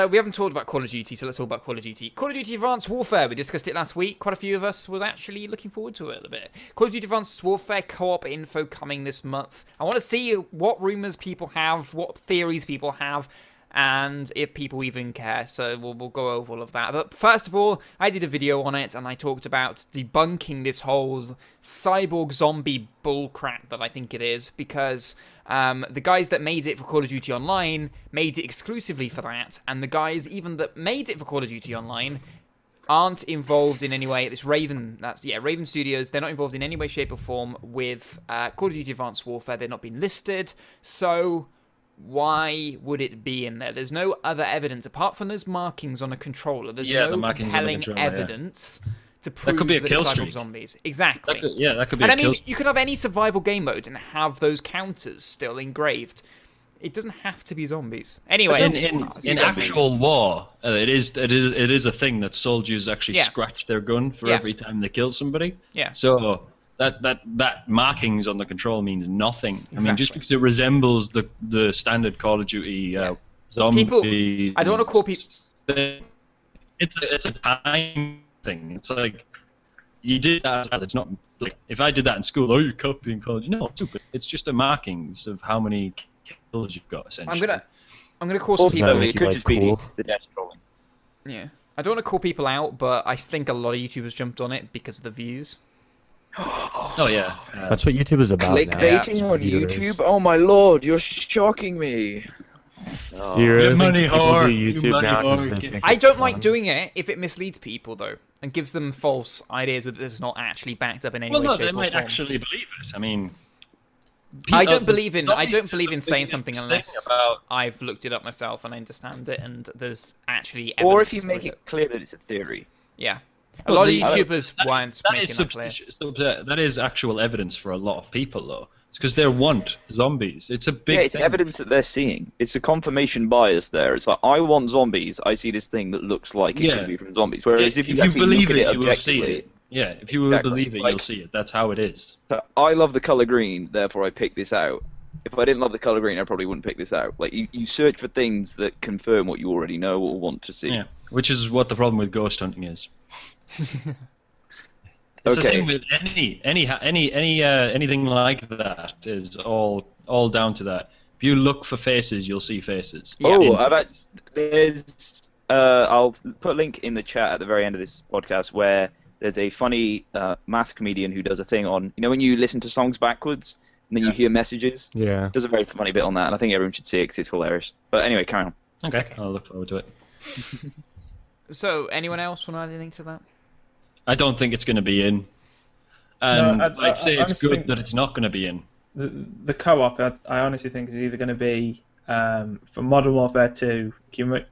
we haven't talked about Call of Duty, so let's talk about Call of Duty. Call of Duty Advanced Warfare, we discussed it last week. Quite a few of us were actually looking forward to it a little bit. Call of Duty Advanced Warfare co-op info coming this month. I want to see what rumors people have, what theories people have, and if people even care. So we'll go over all of that. But first of all, I did a video on it, and I talked about debunking this whole cyborg zombie bullcrap that I think it is, because the guys that made it for Call of Duty Online made it exclusively for that, and the guys even that made it for Call of Duty Online aren't involved in any way. It's Raven. Raven Studios. They're not involved in any way, shape, or form with Call of Duty Advanced Warfare. They're not been listed. So why would it be in there? There's no other evidence apart from those markings on a controller. There's no compelling evidence to prove that it's cyborg zombies. Exactly. That could be. And I mean, you could have any survival game mode and have those counters still engraved. It doesn't have to be zombies. Anyway, in actual war, it is a thing that soldiers actually scratch their gun for every time they kill somebody. Yeah. So that markings on the control means nothing. Exactly. I mean, just because it resembles the standard Call of Duty zombies. I don't want to call people. It's a time thing. It's like you did that. It's not like if I did that in school. Oh, you're copying Call of Duty. No, it's just the markings of how many kills you've got. Essentially, I'm gonna call some people. It could just be the death trolling. Yeah, I don't want to call people out, but I think a lot of YouTubers jumped on it because of the views. Oh yeah, that's what YouTube is about. Clickbaiting on YouTube. Oh my lord, you're shocking me. Do you really money whore. I don't like doing it if it misleads people though, and gives them false ideas that it's not actually backed up in any way, shape, or form. Well, no, they might actually believe it. I mean, I don't believe in saying something unless I've looked it up myself and I understand it, and there's actually evidence. Or if you make it clear that it's a theory. Yeah. A lot of YouTubers weren't making that clear. That is actual evidence for a lot of people, though. It's because they want zombies. It's a big it's thing. Evidence that they're seeing. It's a confirmation bias there. It's like, I want zombies, I see this thing that looks like it could be from zombies. Whereas if you believe look it, at you will see it. Yeah, if you believe it, you'll see it. That's how it is. So I love the colour green, therefore I picked this out. If I didn't love the colour green, I probably wouldn't pick this out. Like, you search for things that confirm what you already know or want to see. Yeah, which is what the problem with ghost hunting is. It's the same with anything like that. Is all down to that. If you look for faces, you'll see faces. Yeah. I'll put a link in the chat at the very end of this podcast where there's a funny math comedian who does a thing on, when you listen to songs backwards and then you hear messages. Yeah. Does a very funny bit on that, and I think everyone should see it because it's hilarious. But anyway, carry on. Okay, I'll look forward to it. So, anyone else want to add anything to that? I don't think it's going to be in. And I'd say it's good that it's not going to be in. The co-op, I honestly think, is either going to be for Modern Warfare 2. You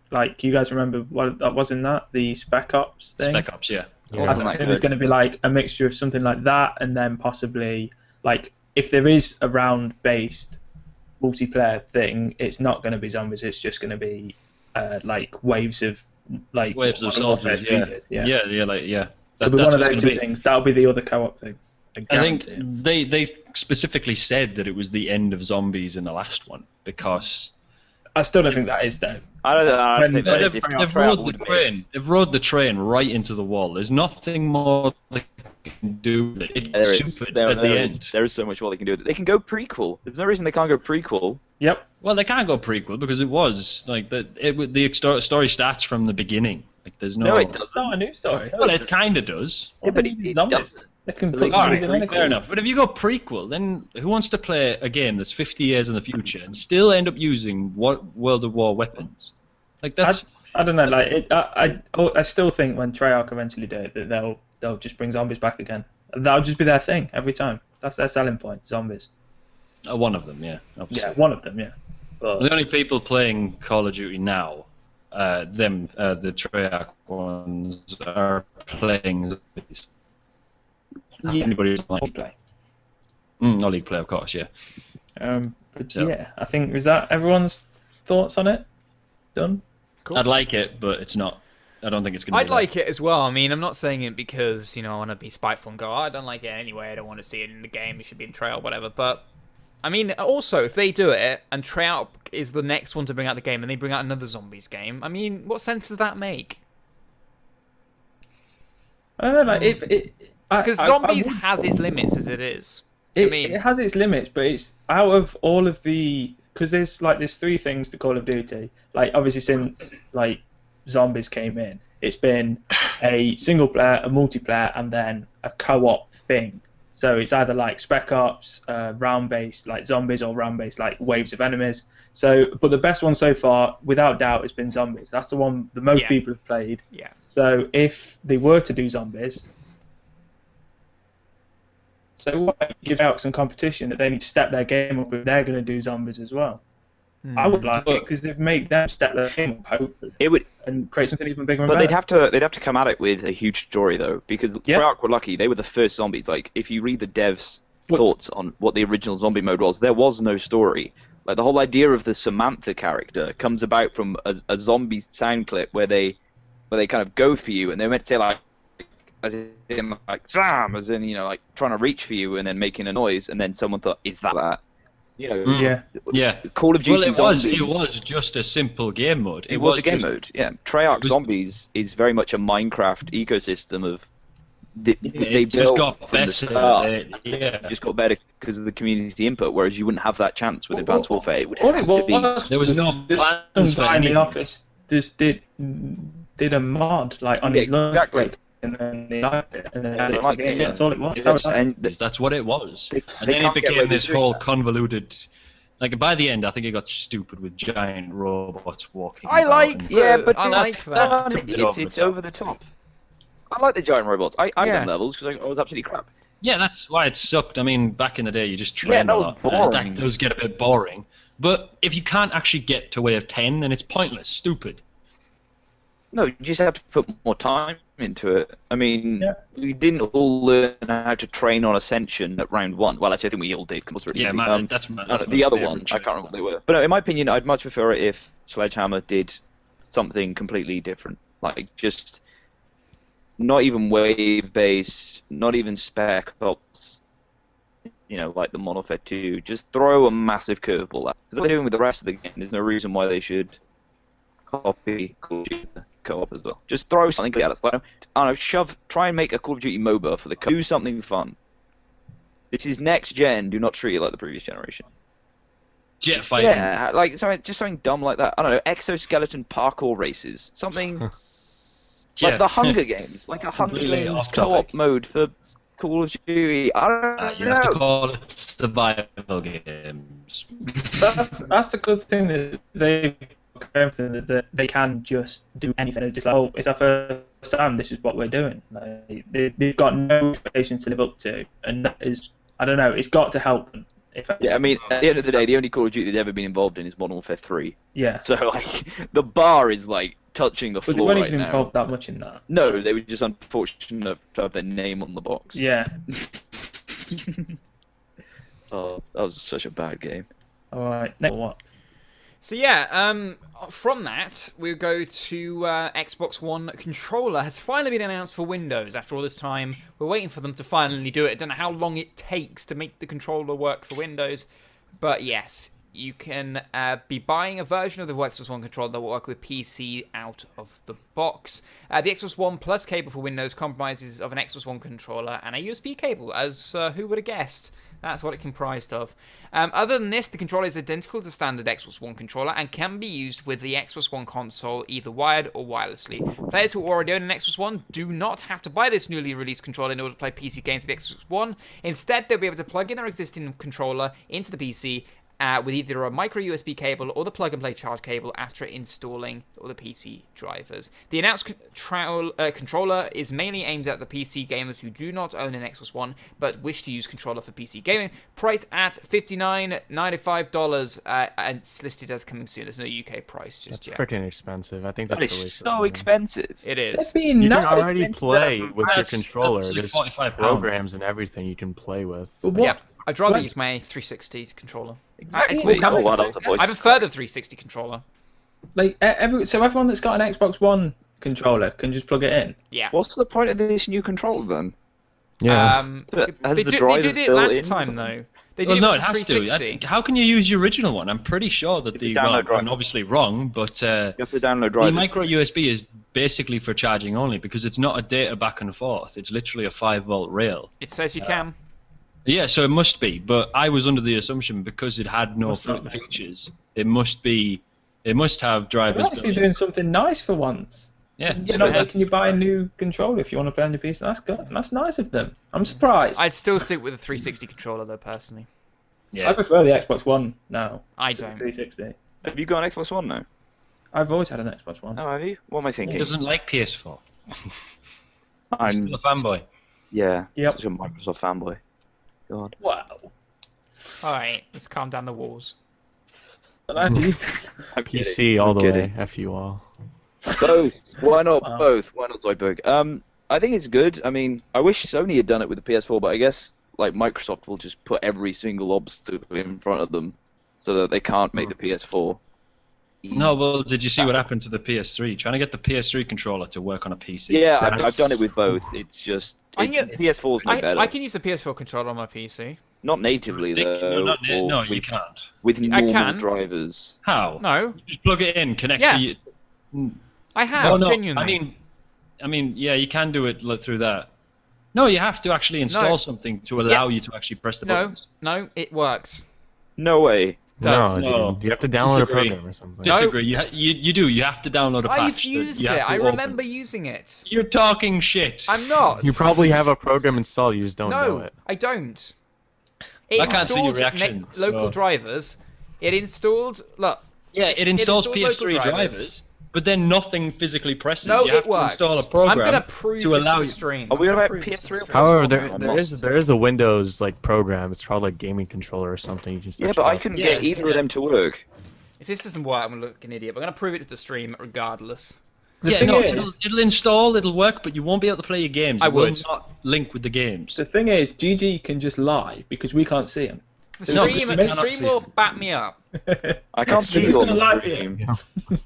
guys remember what that was in that? The Spec Ops thing? Spec Ops, yeah. I think it's going to be like a mixture of something like that, and then possibly, like, if there is a round-based multiplayer thing, it's not going to be zombies, it's just going to be like waves of soldiers, yeah. It'll be one of those two things. That'll be the other co-op thing. I think they specifically said that it was the end of zombies in the last one because I still don't think that is though. I don't think that is. They've rode the train right into the wall. There's nothing more they can do with it. It's stupid at the end. There is so much more they can do with it. They can go prequel. There's no reason they can't go prequel. Yep. Well, they can't go prequel because it was like the story starts from the beginning. Like there's no. No, it doesn't. It's not a new story. Well, it kind of does. Yeah, but it doesn't. They can fair enough. But if you go prequel, then who wants to play a game that's 50 years in the future and still end up using World of War weapons? Like that's. I don't know. Like I still think when Treyarch eventually do it, that they'll just bring zombies back again. That'll just be their thing every time. That's their selling point. Zombies. One of them, yeah. Obviously. Yeah, one of them, yeah. But the only people playing Call of Duty now, the Treyarch ones, are playing zombies. Yeah. Anybody who's like League play. No League play, of course, yeah. Yeah, I think is that everyone's thoughts on it. Done. Cool. I'd like it, but it's not. I don't think it's gonna. I'd like it as well. I mean, I'm not saying it because I want to be spiteful and go, I don't like it anyway. I don't want to see it in the game. It should be in Treyarch, whatever. But I mean, also, if they do it and Treyarch is the next one to bring out the game, and they bring out another zombies game, I mean, what sense does that make? I don't know, like because zombies has its limits as it is. It has its limits, but it's out of all of the because there's three things to Call of Duty. Like obviously since like zombies came in, it's been a single player, a multiplayer, and then a co-op thing. So it's either like Spec Ops, round-based like zombies, or round-based like waves of enemies. So, but the best one so far, without doubt, has been zombies. That's the one the most people have played. Yeah. So if they were to do zombies, so what gives out some competition that they need to step their game up if they're going to do zombies as well. I would like it because they'd make them step their game up, hopefully, and create something even bigger. But they'd have to come at it with a huge story though, because Treyarch were lucky; they were the first zombies. Like if you read the devs' thoughts on what the original zombie mode was, there was no story. Like the whole idea of the Samantha character comes about from a zombie sound clip where they kind of go for you, and they're meant to say like, as in like Sam, as in like trying to reach for you and then making a noise, and then someone thought, is that? Yeah. Call of Duty. Well, it Zombies, was just a simple game mode. It was a game mode. Yeah, Treyarch Zombies is very much a Minecraft ecosystem of. They built from the start. Just got better because of the community input. Whereas you wouldn't have that chance with Advanced Warfare. It would have to be. There was no plans for in the anything. office. Just did a mod like on his lunch break, and then they liked it, and then added it to the game. That's all it was. That's what it was. They And then it can't get became away this with whole that. convoluted. Like by the end, I think it got stupid with giant robots walking. I about like and- the- I like that. It's over the top. I like the giant robots. I done levels because I was absolutely crap. Yeah, that's why it sucked. I mean, back in the day, you just trained that a was lot. boring. That does get a bit boring. But if you can't actually get to wave 10, then it's pointless, stupid. No, you just have to put more time into it. I mean, we didn't all learn how to train on Ascension at round 1. Well, actually, I think we all did. 'Cause it was really Yeah, easy. man, that's my the other favourite one. I trick. can't remember what they were. But no, in my opinion, I'd much prefer it if Sledgehammer did something completely different. Like, just not even wave-based, not even spec ops, like the Modern Warfare 2. Just throw a massive curveball at. Because they're doing with the rest of the game. There's no reason why they should copy Call of Duty co-op as well. Just throw something at us. Like, I don't know, try and make a Call of Duty MOBA for the do something fun. This is next gen. Do not treat it like the previous generation. Jet fighting. Yeah, like something dumb like that. I don't know, exoskeleton parkour races. Something like the Hunger Games, like a Hunger Completely Games off topic. co-op mode for Call of Duty. I don't You have to know. call it survival games. That's the good thing that they've got going, that they can just do anything. They're just like, oh, it's our first time. This is what we're doing. Like, they've got no expectations to live up to, and that is, I don't know. It's got to help them. Yeah, I mean, at the end of the day, the only Call of Duty they've ever been involved in is Modern Warfare 3. Yeah. So, like, the bar is, like, touching the But they floor weren't right even now. involved that much in that. No, they were just unfortunate to have their name on the box. Yeah. Oh, that was such a bad game. All right. Next what? So yeah, from that we'll go to Xbox One controller has finally been announced for Windows. After all this time, we're waiting for them to finally do it. I don't know how long it takes to make the controller work for Windows, but yes, you can be buying a version of the Xbox One controller that will work with PC out of the box. The Xbox One Plus cable for Windows comprises of an Xbox One controller and a USB cable, as who would have guessed? That's what it comprised of. Other than this, the controller is identical to standard Xbox One controller and can be used with the Xbox One console either wired or wirelessly. Players who already own an Xbox One do not have to buy this newly released controller in order to play PC games with the Xbox One. Instead, they'll be able to plug in their existing controller into the PC with either a micro USB cable or the plug-and-play charge cable after installing all the PC drivers. The announced controller is mainly aimed at the PC gamers who do not own an Xbox One but wish to use controller for PC gaming. Priced at $59.95 and it's listed as coming soon. There's no UK price just yet. Freaking expensive. I think that's That the is waste of so money. expensive. It is. That's being You nuts. can already play with your That's controller. like There's £45. programs and everything you can play with. But what? Yeah, I'd rather What? use my 360 controller. Exactly. It's more Oh, comfortable. wow, that's a voice. I prefer the 360 controller. Like so everyone that's got an Xbox One controller can just plug it in. Yeah. What's the point of this new controller then? Yeah. Has They the did drivers it built last in or time something? though. They did Well, it no, with it has 360. to. How can you use your original one? I'm pretty sure that You the have to download well, I'm drivers. obviously wrong, but You have to download the drivers. micro USB is basically for charging only because it's not a data back and forth. It's literally a 5-volt rail. It says you can. Yeah, so it must be. But I was under the assumption because it had no Must not be. features, it must have drivers. They're actually built in. doing something nice for once. Yeah, You're so not it- letting you buy a new controller if you want to play on your PC. That's good. That's nice of them. I'm surprised. I'd still stick with the 360 controller though, personally. I yeah. prefer the Xbox One now. I to the don't. 360. Have you got an Xbox One now? I've always had an Xbox One. Oh, have you? What am I It thinking? doesn't like PS4. I'm Still a fanboy. Yeah, Yep. such a Microsoft fanboy. God. Wow. Alright, let's calm down the walls. I'm PC all the way. F you all. Both. Why not Wow. both? Why not Zoidberg? I think it's good. I mean, I wish Sony had done it with the PS4, but I guess like Microsoft will just put every single obstacle in front of them so that they can't make the PS4. No, well, did you see what happened to the PS3? Trying to get the PS3 controller to work on a PC. Yeah, That's- I've done it with both. It's just I can get- PS4's no better. I can use the PS4 controller on my PC. Not natively though. or No, you with, can't. with I normal can. drivers. How? No, You just plug it in, connect Yeah. to you. I have, No, genuinely. I mean, yeah, you can do it through that. No, you have to actually install something to allow you to actually press the buttons. No, it works. No way. Does. No, No. dude. You have to download a Disagree. program or something. No. Disagree. You do. You have to download a patch. I've that used you it. have to I open. remember using it. You're talking shit. I'm not. You probably have a program installed, you just don't know No, it. I don't. It I can't see your installed reaction, local so- drivers. It installed. Look. Yeah, it installs installed PS3 local drivers, but then nothing physically presses. No, you have it works. to install a program I'm gonna prove to this allow to you. the stream. Are we I'm gonna about prove this to PS3 the or stream. However, I'm there is a Windows like program. It's called like gaming controller or something. You just Yeah, but I couldn't get either of them to work. If this doesn't work, I'm gonna look like an idiot. But I'm gonna prove it to the stream regardless. Yeah, thing no, is- it'll install, it'll work, but you won't be able to play your games. I It will would. not link with the games. The thing is, GG can just lie because we can't see him. The No, stream, we the cannot stream see will it. back me up. I can't see you on gonna lie the for you. stream.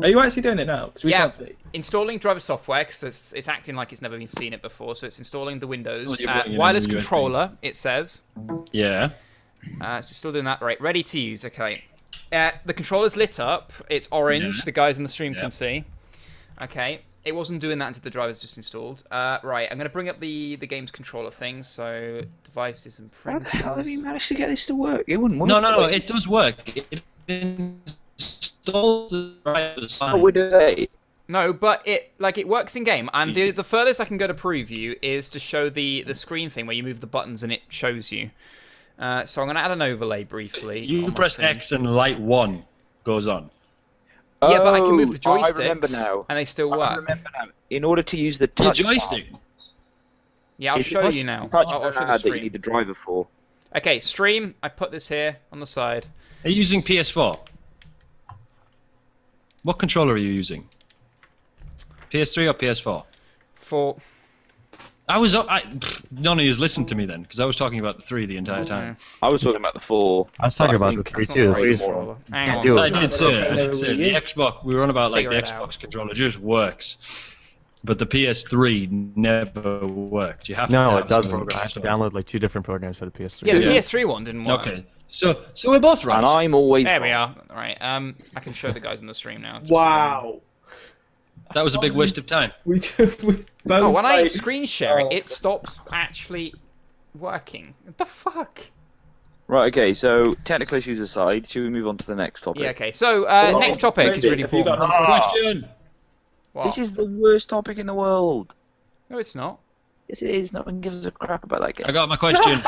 Are you actually doing it now? Because we Yeah. can't see. Installing driver software because it's acting like it's never been seen it before. So it's installing the Windows Well, you're putting it in wireless the USB. controller. It says. Yeah. It's still doing that. Right, ready to use. Okay. The controller's lit up. It's orange. Yeah. The guys in the stream Yeah. can see. Okay. It wasn't doing that until the driver's just installed. Right, I'm going to bring up the game's controller thing. So, devices and How printers. the hell have you managed to get this to work? It wouldn't work. No, it does work. It installs the drivers. What would they? No, but it works in game. And the furthest I can go to prove you is to show the screen thing where you move the buttons and it shows you. So I'm going to add an overlay briefly. on You my press screen. X and light 1 goes on. Yeah, but I can move the Oh, joysticks. I remember now. And they still I work. remember now. In order to use the The touch joystick. Yeah, I'll If you show touch you now. the touch I'll show the pad that you stream. need the driver for. Okay, stream. I put this here on the side. Are you using PS4? What controller are you using? PS3 or PS4? For None of you listened to me then, because I was talking about the 3 the entire time. I was talking about the 4. I was talking I about the think 3 That's too. not The the 3 right is controller. Hang on. do I it. did say, Okay, the Xbox. We were on about like the Figure it out. Xbox controller just works, but the PS3 never worked. You have to. No, have it some doesn't. program I have to installed. download like 2 different programs for the PS3. Yeah, the Yeah. PS3 one didn't work. Okay, so we're both right. And I'm always There we wrong. are. Right. I can show the guys in the stream now. Just- Wow. That was a big waste of time. We both. Oh, when I played- screen share it, Oh. it stops actually working. What the fuck? Right, okay, so technical issues aside, should we move on to the next topic? Yeah. Okay. So Oh, next topic is Randy, really have you got important. another Question. What? This is the worst topic in the world. No, it's not. Yes, it is. No one gives a crap about that game. I got my question.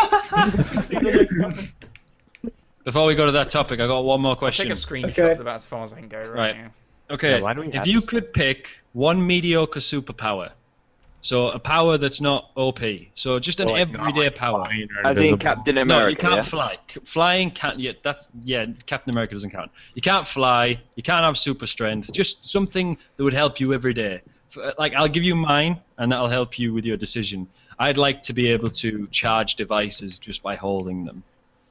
Before we go to that topic, I got one more Take question. a screenshot. Okay. That's about as far as I can go right, Right. now. Okay, Yeah, why do we if have you this? could pick one mediocre superpower, so a power that's not OP, so just an everyday power. As in Captain No, America. you can't yeah? fly. Flying can't. Yeah, Captain America doesn't count. You can't fly. You can't have super strength. Just something that would help you every day. Like I'll give you mine, and that'll help you with your decision. I'd like to be able to charge devices just by holding them.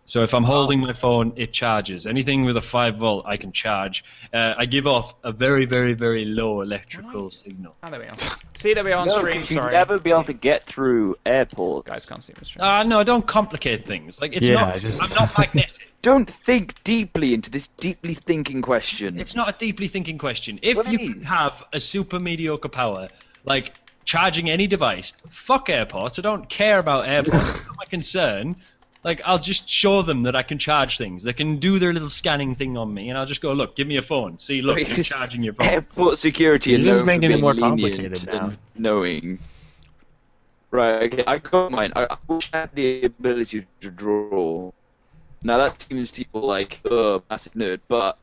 So if I'm holding my phone, it charges. Anything with a 5-volt, I can charge. I give off a very, very, very low electrical signal. Oh, there we are. See, there we are on No, stream. 'cause you'd Sorry. never be able to get through airports. Guys can't see the stream. No, don't complicate things. Like it's Yeah, not. just- I'm not magnetic. Don't think deeply into this deeply thinking question. It's not a deeply thinking question. If Well, you it could is. have a super mediocre power, like charging any device, fuck airports. I don't care about airports. It's not my concern. Like, I'll just show them that I can charge things. They can do their little scanning thing on me, and I'll just go, look, give me a phone. See, look, you're Because charging your phone. Airport security You're and just known for making it being more lenient complicated now. and knowing. Right, okay, I got mine. I wish I had the ability to draw. Now that seems to people like, massive nerd, but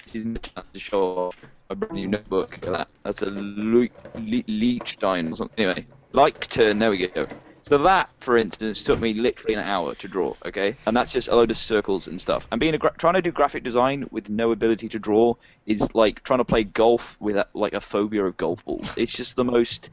this is my chance to show off. a brand new notebook. That's a leech dine or something. Anyway, like turn. There we go. So that, for instance, took me literally an hour to draw. Okay, and that's just a load of circles and stuff. And trying to do graphic design with no ability to draw is like trying to play golf with like a phobia of golf balls. It's just the most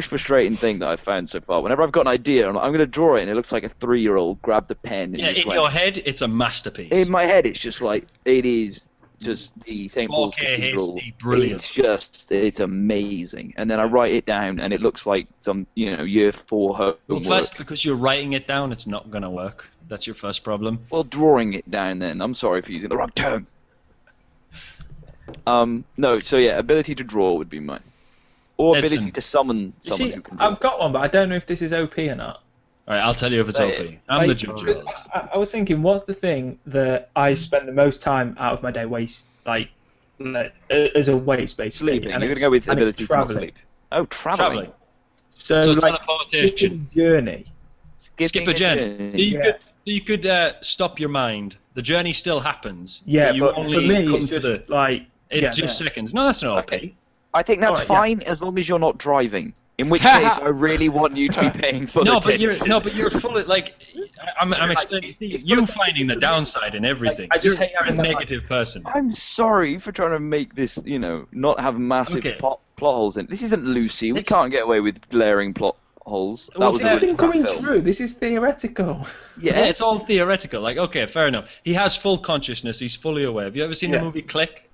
frustrating thing that I've found so far. Whenever I've got an idea, I'm going to draw it, and it looks like a 3-year-old grabbed the pen. Yeah, in your head, it's a masterpiece. In my head, it's just like it is. Just the St. Paul's Cathedral. Brilliant. It's amazing. And then I write it down, and it looks like some, year 4 homework. Well, first, because you're writing it down, it's not gonna work. That's your first problem. Well, drawing it down then. I'm sorry for using the wrong term. No, so yeah, ability to draw would be mine. Or Edson. ability to summon someone who can draw. I've got one, but I don't know if this is OP or not. Alright, I'll tell you if it's OP. I'm the judge. Because I was thinking, what's the thing that I spend the most time out of my day as a waste, basically? Sleeping. You're going to go with ability to not sleep. Oh, traveling. So like, teleportation. Journey. Skip a journey. You could stop your mind. The journey still happens. Yeah, but you but only for me, come it's to just like... It's just seconds. No, that's not OP. Okay. I think that's fine as long as you're not driving. In which case, I really want you to be paying for attention. But you're full of, like, I'm explaining you finding the downside in everything. I just you're hate having a negative person. I'm sorry for trying to make this, not have massive plot holes in it. This isn't Lucy. We can't get away with glaring plot holes. That was this isn't coming film. through. This is theoretical. Yeah, it's all theoretical. Like, okay, fair enough. He has full consciousness. He's fully aware. Have you ever seen the movie Click?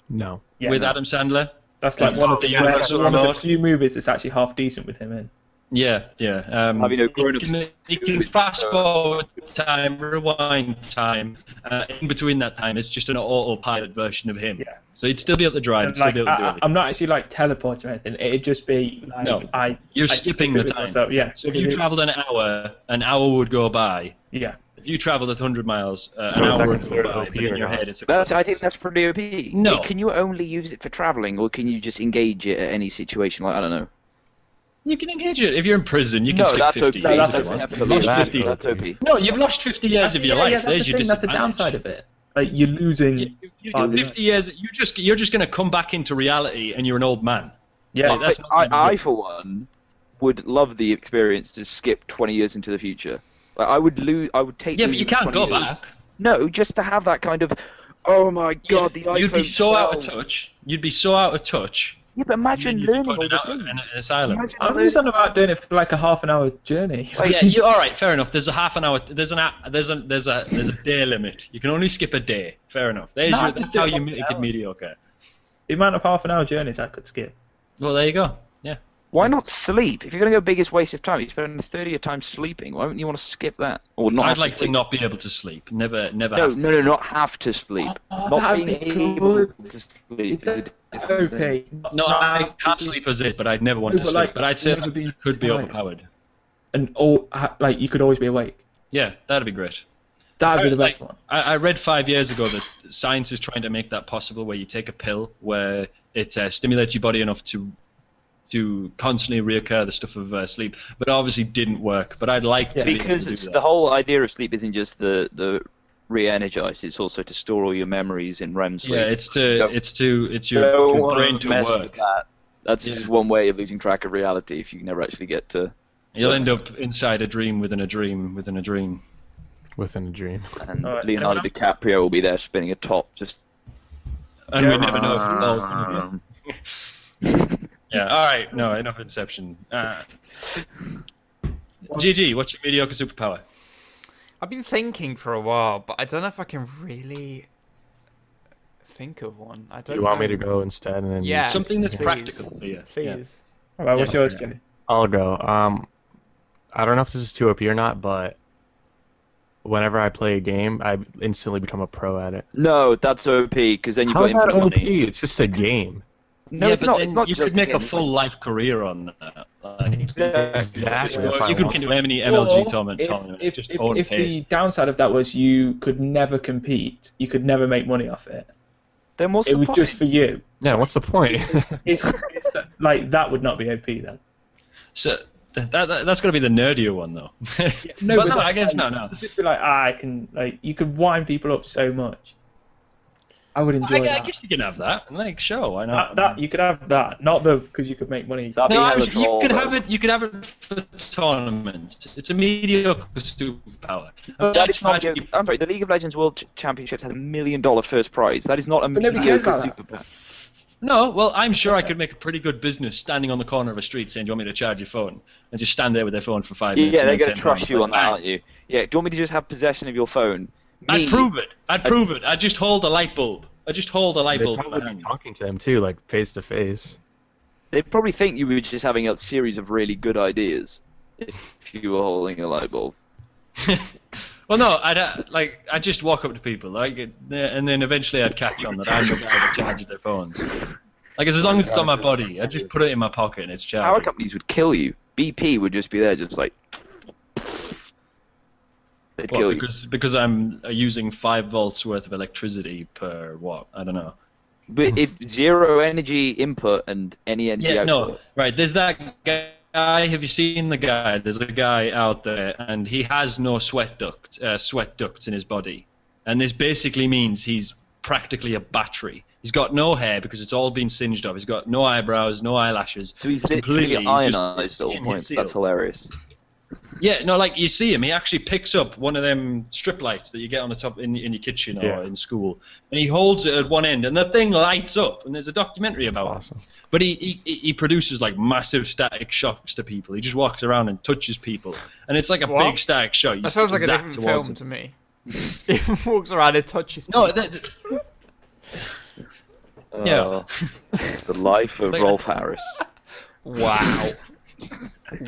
No. With Adam Sandler? That's like one of the few movies that's actually half decent with him in. Yeah. You can fast forward time, rewind time. In between that time, it's just an autopilot version of him. Yeah. So he'd still be able to drive. Still be able to do everything. I'm not actually like teleporting or anything. It'd just be like you're skipping the time. Myself. Yeah. So if you travelled an hour would go by. Yeah. If you travelled 100 miles, an hour would go by. But in your head, it's I think that's pretty OP. No. Can you only use it for travelling, or can you just engage it at any situation? Like, I don't know. You can engage it. If you're in prison, you can skip 50 years. That's OP. No, you've lost 50 years of your life. There's your disadvantage. That's the downside of it. Like, you're losing... 50 years, you're just going to come back into reality and you're an old man. Yeah, like, I, for one, would love the experience to skip 20 years into the future. Like, I would take... Yeah, but you can't go back. No, just to have that kind of... Oh my god, the iPhone You'd be so 12. out of touch. You'd be so out of touch. Yeah, but imagine learning all the things. An asylum. I'm just on about doing it for like a half-an-hour journey. Yeah, all right, fair enough. There's a half an hour. There's a day limit. You can only skip a day. Fair enough. That's how you make it mediocre. The amount of half-an-hour journeys I could skip. Well, there you go. Yeah. Why not sleep? If you're going to go biggest waste of time, you spend a third of your time sleeping. Why wouldn't you want to skip that? Or not? I'd like to not be able to sleep. Never. No, not have to sleep. Not being able to sleep. Okay. No, I can't sleep as it, but I'd never want to sleep. But I'd say it could be overpowered. And you could always be awake. Yeah, that'd be great. That'd be the best one. I read 5 years ago that science is trying to make that possible, where you take a pill where it stimulates your body enough to constantly reoccur the stuff of sleep, but obviously didn't work. But I'd like to because be able to do that. The whole idea of sleep isn't just the re-energize; it's also to store all your memories in REM sleep. Yeah, it's your brain to work. That's just one way of losing track of reality if you never actually get to. You'll end up inside a dream within a dream within a dream. Within a dream. And Leonardo DiCaprio will be there spinning a top, just. And we never know if it falls. Yeah, alright, no, enough Inception. GG, what's your mediocre superpower? I've been thinking for a while, but I don't know if I can really think of one. I don't You want me to go instead? And then something that's practical for you. Please. Yeah. Alright, what's yours, Jay? I'll go. I don't know if this is too OP or not, but whenever I play a game, I instantly become a pro at it. No, that's OP, because then you've How got is that infinite OP? money. It's just a game. No, it's not. It's not you just could make a game. full life career on that. Exactly. You could into any MLG tournament. If Just own pace. the downside of that was you could never compete, you could never make money off it. Then what's It the was point? just for you. Yeah, what's the point? It's like that would not be OP then. So that's got to be the nerdier one though. No, but no, I guess no. Just be like, you could wind people up so much. I would enjoy I that. guess you can have that. Like, sure, why not? That you could have that, not because you could make money. That'd be No, hella you troll, could though. have it. You could have it for tournaments. It's a mediocre superpower. That is not. I'm sorry. The League of Legends World Championships has $1 million first prize. That is not a But nobody cares mediocre about that. superpower. No, well, I'm sure I could make a pretty good business standing on the corner of a street saying, "Do you want me to charge your phone?" And just stand there with their phone for 5 minutes. Yeah, and they're then gonna 10 trust pounds. you on that, Like, aren't you? Yeah. Do you want me to just have possession of your phone? I'd prove it. I'd prove it. I'd just hold a light bulb. I'd just hold a light They'd bulb. probably be behind. talking to them too, like face to face. They'd probably think you were just having a series of really good ideas if you were holding a light bulb. Well, no, I'd just walk up to people, like, and then eventually I'd catch on that I'm the guy that charges their phones. Like, as long as it's on my body, I'd just put it in my pocket and it's Power charging. companies would kill you. BP would just be there, just like. They'd kill you. Because I'm using 5 volts worth of electricity per what? I don't know. But if zero energy input and any energy Yeah, output. no, right. There's that guy. Have you seen the guy? There's a guy out there, and he has no sweat ducts in his body, and this basically means he's practically a battery. He's got no hair because it's all been singed off. He's got no eyebrows, no eyelashes. So he's completely literally he's just ionized at all skin points. sealed. That's hilarious. Yeah, no, like you see him, he actually picks up one of them strip lights that you get on the top in your kitchen or in school, and he holds it at one end, and the thing lights up. And there's a documentary about Awesome. it. But he produces like massive static shocks to people. He just walks around and touches people, and it's like a What? big static shock. You That sounds like a zap different towards film him. to me. He walks around and touches No, people. yeah. The life of Like- Rolf Harris. Wow.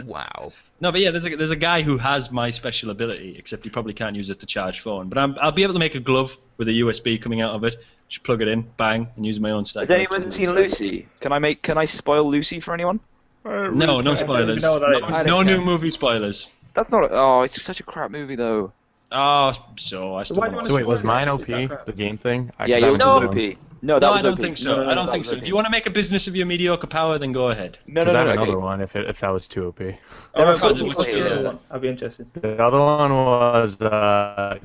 Wow. No, but yeah, there's a guy who has my special ability, except he probably can't use it to charge phone. But I'll be able to make a glove with a USB coming out of it. Just plug it in, bang, and use my own stack. Has anyone seen Lucy? Can I spoil Lucy for anyone? No, no spoilers. know what that is. No new movie spoilers. That's not. Oh, it's such a crap movie though. Oh, so I still Why do you want wanna to. So wait, was spoil it? mine Is OP, that crap? the game thing? Yeah, yours No. was OP. No, that No, was I don't OP. think so. No, I don't that think was so. OP. If you want to make a business of your mediocre power, then go ahead. No, Because no, I no, have no. another Okay. one if that was too OP. There Oh, are what's people the here. other one? I'll be interested. The other one was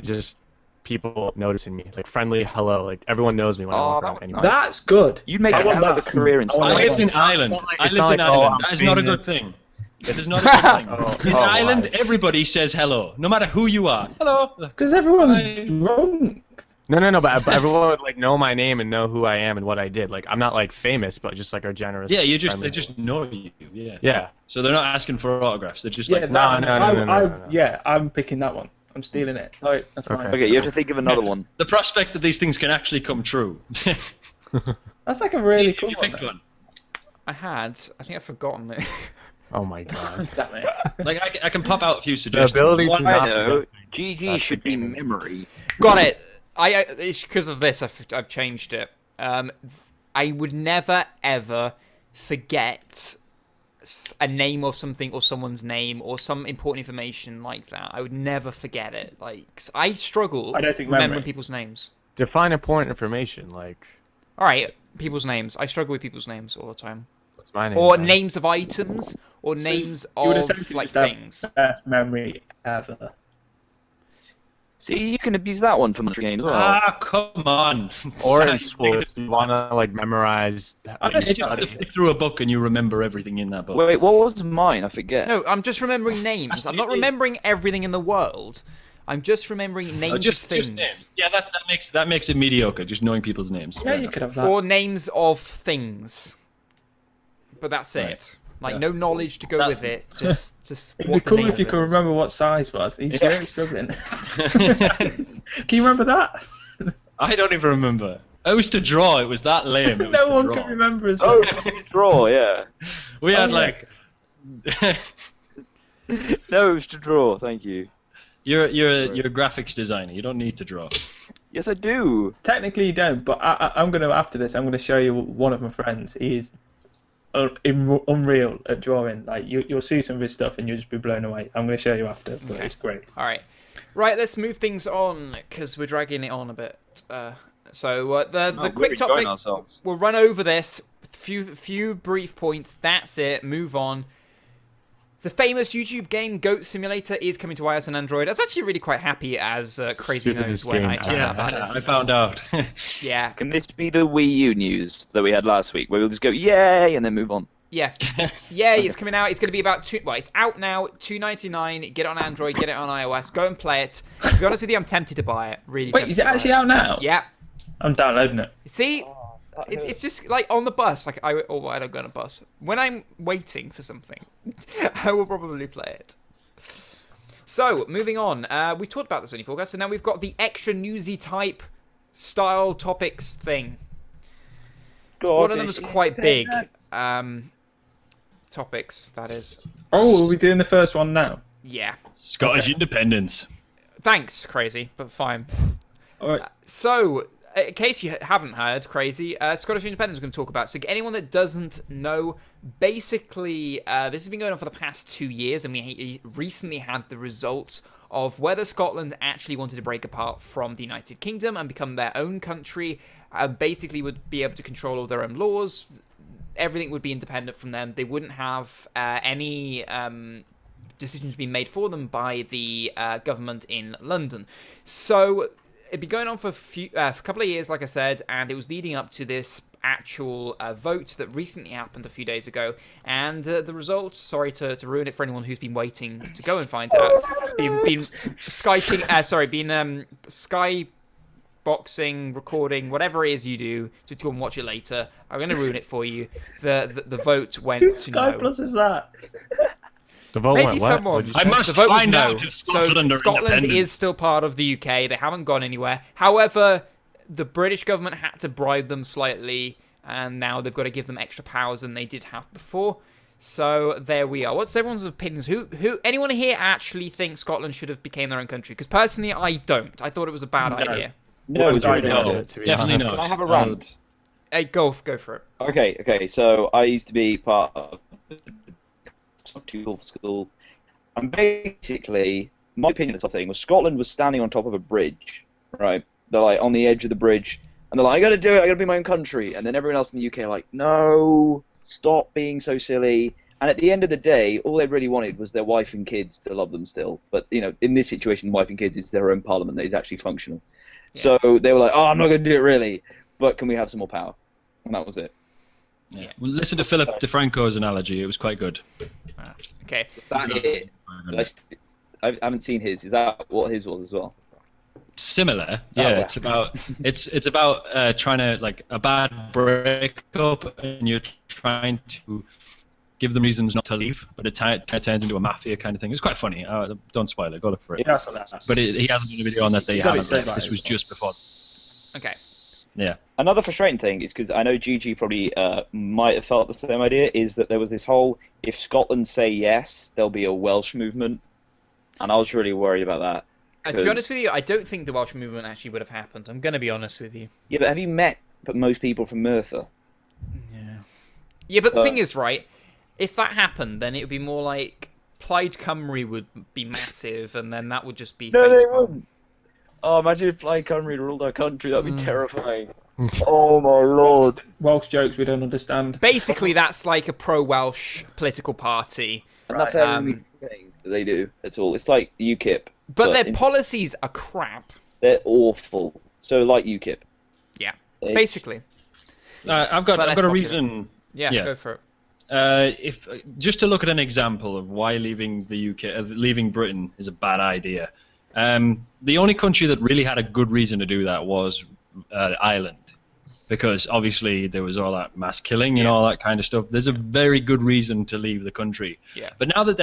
just people noticing me, like friendly hello, like everyone knows me when I Oh, walk that around was anywhere. nice. That's good. You'd make I a want hell of a that. career in I want I that. lived in Ireland. It's not I like- lived in it's not like, Ireland. oh, That is not a famous. good thing. It is not a good thing. In Oh, Ireland, why? everybody says hello, no matter who you are. Hello. Because everyone's Hi. drunk. No, but everyone would like know my name and know who I am and what I did. Like I'm not like famous, but just like are generous. Yeah, they friendly. just know you. Yeah. Yeah. So they're not asking for autographs. They're just Yeah, like, that's- no. Yeah, I'm picking that one. I'm stealing it. Sorry, that's fine. Okay, you have to think of another one. the prospect that these things can actually come true. That's like a really cool you one. picked one. I think I've forgotten it. Oh my god. Damn it. Like I can pop out a few The suggestions. ability One- to I not know. forget. GG That's should the be game. memory. Got it. It's because of this I've changed it. I would never ever forget a name of something or someone's name or some important information like that. I would never forget it. Like I struggle I don't think remembering memory. people's names. Define important information. Like All right, people's names. I struggle with people's names all the time. what's my name? Or then? names of items or So names you would of essentially like just have things. Best memory ever. See, you can abuse that one for monetary gain as well. Ah, come on. Or in Sorry. school, if you want to like memorize. I what don't you You just have to studied. flick through a book and you remember everything in that book. Wait, what was mine? I forget. No, I'm just remembering names. I'm not remembering everything in the world. I'm just remembering names Just of things. names. Yeah, that makes it mediocre. Just knowing people's names. Yeah, Fair you enough. could have that. Or names of things. But that's Right. it. Like Yeah. no knowledge to go with it. Just It'd be what the cool name if you of could it is. remember what size was. He's really struggling. Can you remember that? I don't even remember. It was to draw. It was that lame. It was No to one draw. can remember as Oh, well. it was to draw, yeah. We had Oh, like. No, it was to draw. Thank you. you're a graphics designer. You don't need to draw. Yes, I do. Technically you don't, but I'm going to, after this, I'm going to show you one of my friends. He's unreal at drawing. Like you'll see some of his stuff and you'll just be blown away. I'm going to show you after, but it's great. All right. Right, let's move things on because we're dragging it on a bit. So the quick topic, ourselves. we'll run over this. Few brief points. That's it. Move on. The famous YouTube game Goat Simulator is coming to iOS and Android. I was actually really quite happy as Crazy Super knows this when game. I found out about I this. found out. Yeah, Can this be the Wii U news that we had last week, where we'll just go yay and then move on? yeah. It's coming out. It's going to be about it's out now, $2.99. Get it on Android, get it on iOS. Go and play it. To be honest with you, I'm tempted to buy it. Really. Wait, is it actually out now? Yeah. I'm downloading it. See, it's just like on the bus. Like I don't go on a bus. When I'm waiting for something, I will probably play it. So moving on, we talked about this only for so now we've got the extra Newsy-type style topics thing. One of them is quite big. Topics, that is. Oh, are we doing the first one now? Yeah. Scottish independence. Thanks, Crazy, but fine. All right. So, in case you haven't heard, Crazy, Scottish independence we're going to talk about. So, anyone that doesn't know, basically, this has been going on for the past 2 years, and we recently had the results of whether Scotland actually wanted to break apart from the United Kingdom and become their own country. Basically, would be able to control all their own laws. Everything would be independent from them. They wouldn't have any decisions being made for them by the government in London. So it'd been going on for a couple of years, like I said, and it was leading up to this actual vote that recently happened a few days ago. And the results, sorry to ruin it for anyone who's been waiting to go and find out, been boxing, recording, whatever it is you do to go and watch it later. I'm going to ruin it for you. The vote went to Sky no. Plus is that? The vote Maybe went what? someone. What'd you I say? must The vote was find no. out if Scotland So are Scotland independent. is still part of the UK. They haven't gone anywhere. However, the British government had to bribe them slightly, and now they've got to give them extra powers than they did have before. So there we are. What's everyone's opinions? Who anyone here actually thinks Scotland should have became their own country? Because personally, I don't. I thought it was a bad idea. No, Worst idea. No, to be definitely honest. not. Can I have a rant? Hey, go for it. Okay. So I used to be part of school, and basically, my opinion of something was Scotland was standing on top of a bridge, right? They're like on the edge of the bridge, and they're like, "I got to do it. I got to be my own country." And then everyone else in the UK are like, "No, stop being so silly." And at the end of the day, all they really wanted was their wife and kids to love them still. But in this situation, wife and kids is their own parliament that is actually functional. Yeah. So they were like, "Oh, I'm not going to do it really, but can we have some more power?" And that was it. Yeah. Well, listen to Philip DeFranco's analogy. It was quite good. Okay. That it. I haven't seen his. Is that what his was as well? Similar, Oh, yeah. wow. It's about it's about trying to like a bad breakup, and you're trying to give them reasons not to leave, but it kind of turns into a mafia kind of thing. It's quite funny. Don't spoil it. Go look for it. Yeah, that's what that. But he hasn't done a video on that. They You gotta haven't. say Left. that This as was well. just before. Okay. Yeah. Another frustrating thing is because I know GG probably might have felt the same idea. Is that there was this whole if Scotland say yes, there'll be a Welsh movement, and I was really worried about that. To be honest with you, I don't think the Welsh movement actually would have happened. I'm going to be honest with you. Yeah, but have you met most people from Merthyr? Yeah, but the thing is, right, if that happened, then it would be more like Plaid Cymru would be massive, and then that would just be facepalm. Oh, imagine if Plaid Cymru ruled our country. That'd be terrifying. Oh my lord. Welsh jokes we don't understand. Basically, that's like a pro-Welsh political party. And that's the only thing that they do at all. It's like UKIP. But their policies are crap. They're awful. So like UKIP. Yeah, It's- basically. I've But got less a popular. reason. Yeah, Yeah. go for it. If just to look at an example of why leaving the UK, leaving Britain is a bad idea. The only country that really had a good reason to do that was Ireland, because obviously there was all that mass killing and all that kind of stuff. There's a very good reason to leave the country. Yeah. But now that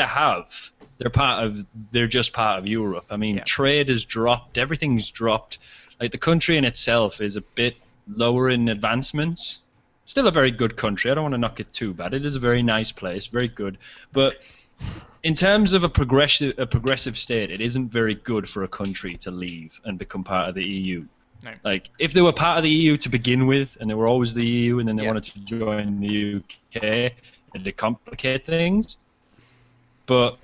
they're just part of Europe. I mean, trade has dropped, everything's dropped. Like the country in itself is a bit lower in advancements. Still a very good country. I don't want to knock it too bad. It is a very nice place, very good. But in terms of a progressive state, it isn't very good for a country to leave and become part of the EU. No. Like, if they were part of the EU to begin with, and they were always the EU, and then they wanted to join the UK, it'd complicate things. But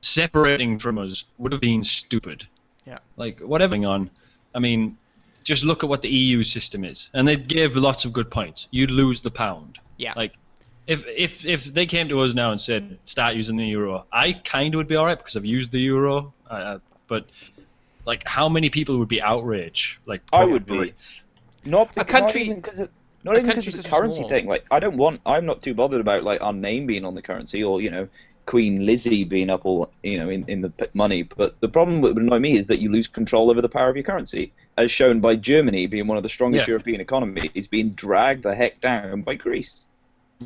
separating from us would have been stupid. Yeah. Like, whatever going on, I mean, just look at what the EU system is. And they gave lots of good points. You'd lose the pound. Yeah. Like, if they came to us now and said start using the euro, I kind of would be alright because I've used the euro. But like, how many people would be outraged? Like, I would be. Brits. Not A country- even because of the currency thing. Like, I'm not too bothered about like our name being on the currency, or Queen Lizzie being up all in the money. But the problem that would annoy me is that you lose control over the power of your currency, as shown by Germany being one of the strongest European economies, being dragged the heck down by Greece.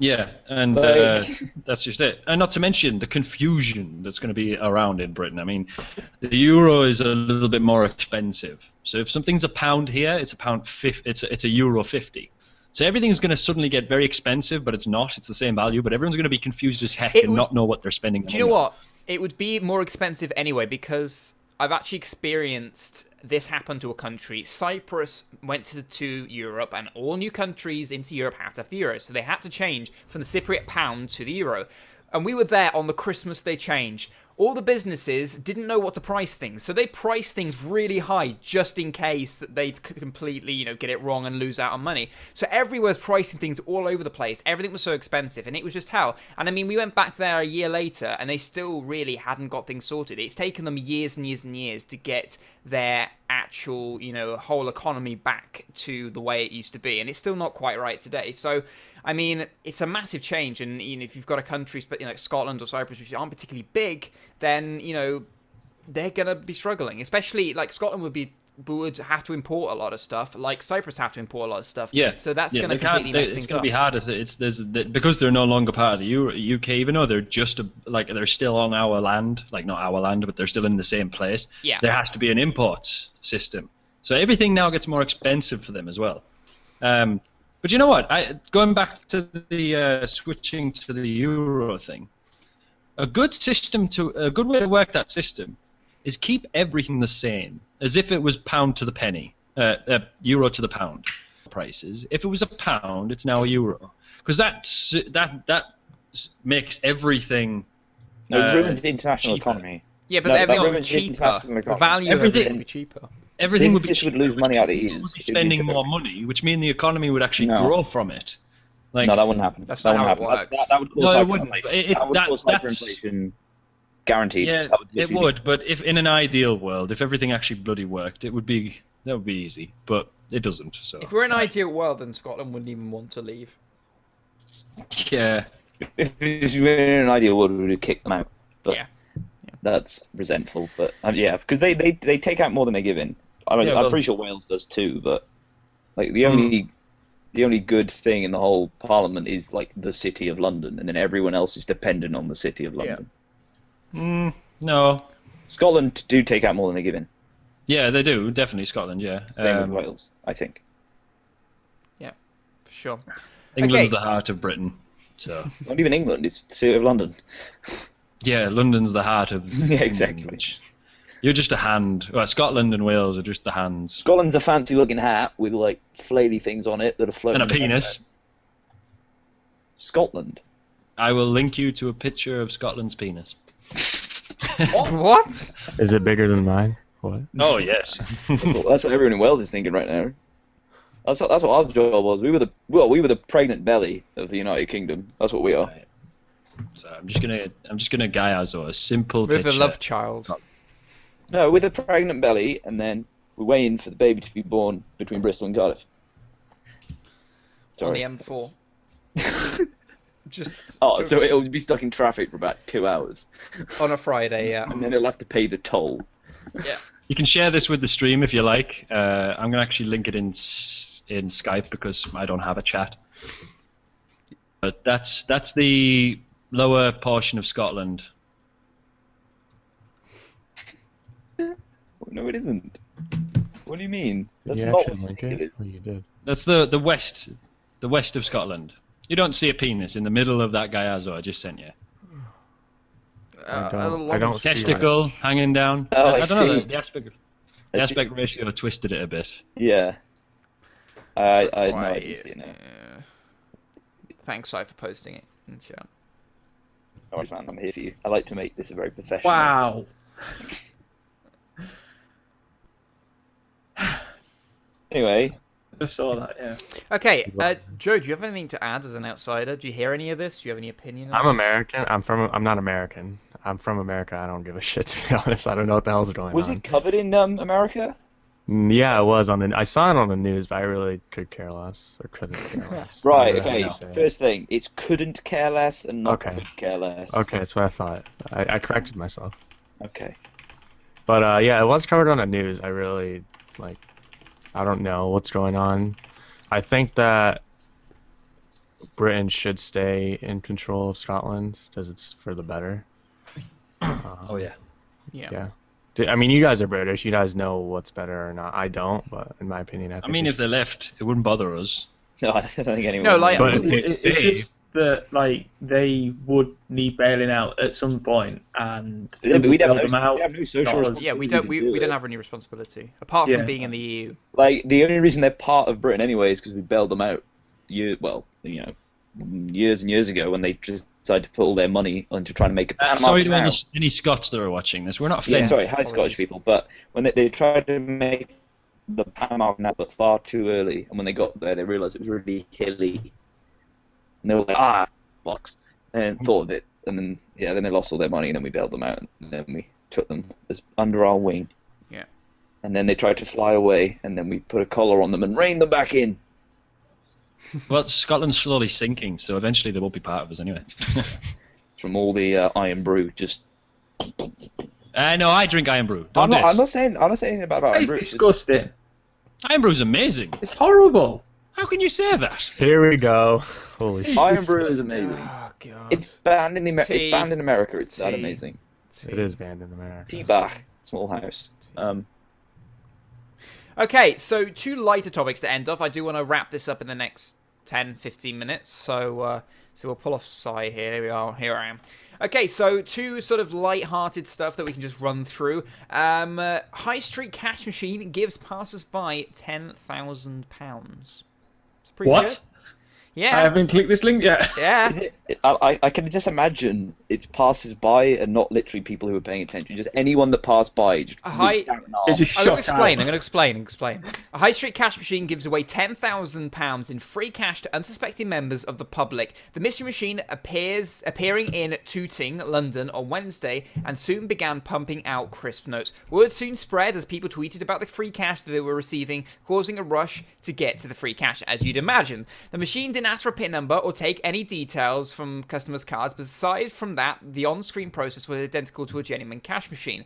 Yeah, and that's just it. And not to mention the confusion that's going to be around in Britain. I mean, the euro is a little bit more expensive. So if something's £1 here, it's it's €1.50. So everything's going to suddenly get very expensive, but it's not. It's the same value, but everyone's going to be confused as heck and not know what they're spending. Do you know what? It would be more expensive anyway, because I've actually experienced this happen to a country. Cyprus went to Europe, and all new countries into Europe have to have the euro. So they had to change from the Cypriot pound to the euro. And we were there on the Christmas they changed. All the businesses didn't know what to price things, so they priced things really high just in case that they'd completely, get it wrong and lose out on money. So everywhere's pricing things all over the place. Everything was so expensive, and it was just hell. And I mean, we went back there a year later, and they still really hadn't got things sorted. It's taken them years and years and years to get their actual, whole economy back to the way it used to be, and it's still not quite right today. So I mean, it's a massive change, and if you've got a country, like Scotland or Cyprus, which aren't particularly big, then they're gonna be struggling. Especially like Scotland would have to import a lot of stuff, like Cyprus have to import a lot of stuff. Yeah. So that's gonna completely mess things up. It's gonna be hard. Because they're no longer part of the UK, even though they're they're still on our land, like not our land, but they're still in the same place. Yeah. There has to be an imports system, so everything now gets more expensive for them as well. But you know what? Going back to the switching to the euro thing, a good way to work that system is keep everything the same, as if it was pound to the penny, euro to the pound prices. If it was a pound, it's now a euro, because that makes everything. No, it ruins the international economy. Yeah, but everything will be cheaper. The value of everything will be cheaper. Everything would lose money out of ease. Spending more money, which means the economy would actually grow from it. Like, no, that wouldn't happen. That's not how it works. That would cause no, it wouldn't. That would cause hyperinflation. Guaranteed. Yeah, it would. But if in an ideal world, if everything actually bloody worked, that would be easy. But it doesn't. So if we're in an ideal world, then Scotland wouldn't even want to leave. Yeah. If we were in an ideal world, we would kick them out. But yeah. That's resentful. But because they take out more than they give in. I mean, I'm pretty sure Wales does too, but like the only good thing in the whole Parliament is like the City of London, and then everyone else is dependent on the City of London. Yeah. No. Scotland do take out more than they give in. Yeah, they do, definitely Scotland. Yeah. Same with Wales, I think. Yeah, for sure. England's the heart of Britain, so. Not even England; it's the City of London. Yeah, London's the heart of. Yeah, exactly. You're just a hand. Well, Scotland and Wales are just the hands. Scotland's a fancy-looking hat with like flaily things on it that are floating. And a penis. Scotland. I will link you to a picture of Scotland's penis. What? Is it bigger than mine? What? Oh yes. That's what everyone in Wales is thinking right now. That's what our job was. We were the pregnant belly of the United Kingdom. That's what we are. Right. So I'm just gonna Gayazo a simple with picture. a love child. No, with a pregnant belly, and then we're waiting for the baby to be born between Bristol and Cardiff. Sorry. On the M4. So it'll be stuck in traffic for about 2 hours. On a Friday, yeah. And then it'll have to pay the toll. Yeah. You can share this with the stream if you like. I'm gonna actually link it in Skype because I don't have a chat. But that's the lower portion of Scotland. No, it isn't. What do you mean? That's you not actually link it? Or you did? That's the west of Scotland. You don't see a penis in the middle of that Gayazo I just sent you. I don't see testicle hanging down. Oh, I don't know. see. The aspect ratio twisted it a bit. Yeah. I didn't see it now. Thanks, Si, for posting it in chat. Alright, man, I'm here for you. I like to make this a very professional. Wow. Anyway, I saw that. Yeah. Okay, Joe, do you have anything to add as an outsider? Do you hear any of this? Do you have any opinion on I'm this? American. I'm not American. I'm from America. I don't give a shit, to be honest. I don't know what the hell's going Was on. it covered in America? Yeah, it was I saw it on the news, but I really could care less or couldn't care less. Right. I don't know Okay. how to say it. First thing, it's couldn't care less and not Okay. could care less. Okay, that's what I thought. I corrected myself. Okay. But yeah, it was covered on the news. I really I don't know what's going on. I think that Britain should stay in control of Scotland because it's for the better. Oh yeah. Yeah. I mean, you guys are British. You guys know what's better or not. I don't, but in my opinion, I think. I mean, if they left, it wouldn't bother us. No, I don't think anyone. No, like- But It's just that they would need bailing out at some point, and Yeah, but we'd have bail no, them out. we'd have no social Not us. Yeah, responsibility we to do don't it. have any responsibility apart Yeah. from being in the EU. Like the only reason they're part of Britain anyway is because we bailed them out. Years and years ago when they just decided to put all their money into trying to make a Panama Sorry to Canal. any Scots that are watching this. We're not Yeah, offended. sorry, hi Apologies. Scottish people. But when they tried to make the Panama Canal, but far too early, and when they got there, they realised it was really hilly, and they were like, box, and thought of it, and then then they lost all their money, and then we bailed them out, and then we took them as under our wing. Yeah. And then they tried to fly away, and then we put a collar on them and reined them back in. Well, Scotland's slowly sinking, so eventually they won't be part of us anyway. From all the iron brew, just. No, I drink Iron Brew. I'm Don't not diss. saying anything about iron It's brew. disgusting. Iron Brew's amazing. It's horrible. How can you say that? Here we go. Holy shit. Iron brew is amazing. Oh god. It's banned in Tea. It's banned in America. It's that Tea. amazing. It is banned in America. T-Bach, small house. Okay, so two lighter topics to end off. I do want to wrap this up in the next 10, 15 minutes. So we'll pull off Sai here. There we are. Here I am. Okay, so two sort of light-hearted stuff that we can just run through. High Street Cash Machine gives passers-by £10,000. It's pretty What? good. I Yeah. haven't clicked this link yet. Yeah. I can just imagine it's passers-by and not literally people who are paying attention. Just anyone that passed by. Just They just I'm going to shot out. explain. A high street cash machine gives away £10,000 in free cash to unsuspecting members of the public. The mystery machine appearing in Tooting, London on Wednesday and soon began pumping out crisp notes. Word soon spread as people tweeted about the free cash that they were receiving, causing a rush to get to the free cash, as you'd imagine. The machine didn't ask for a PIN number or take any details from customers' cards, but aside from that, the on-screen process was identical to a genuine cash machine.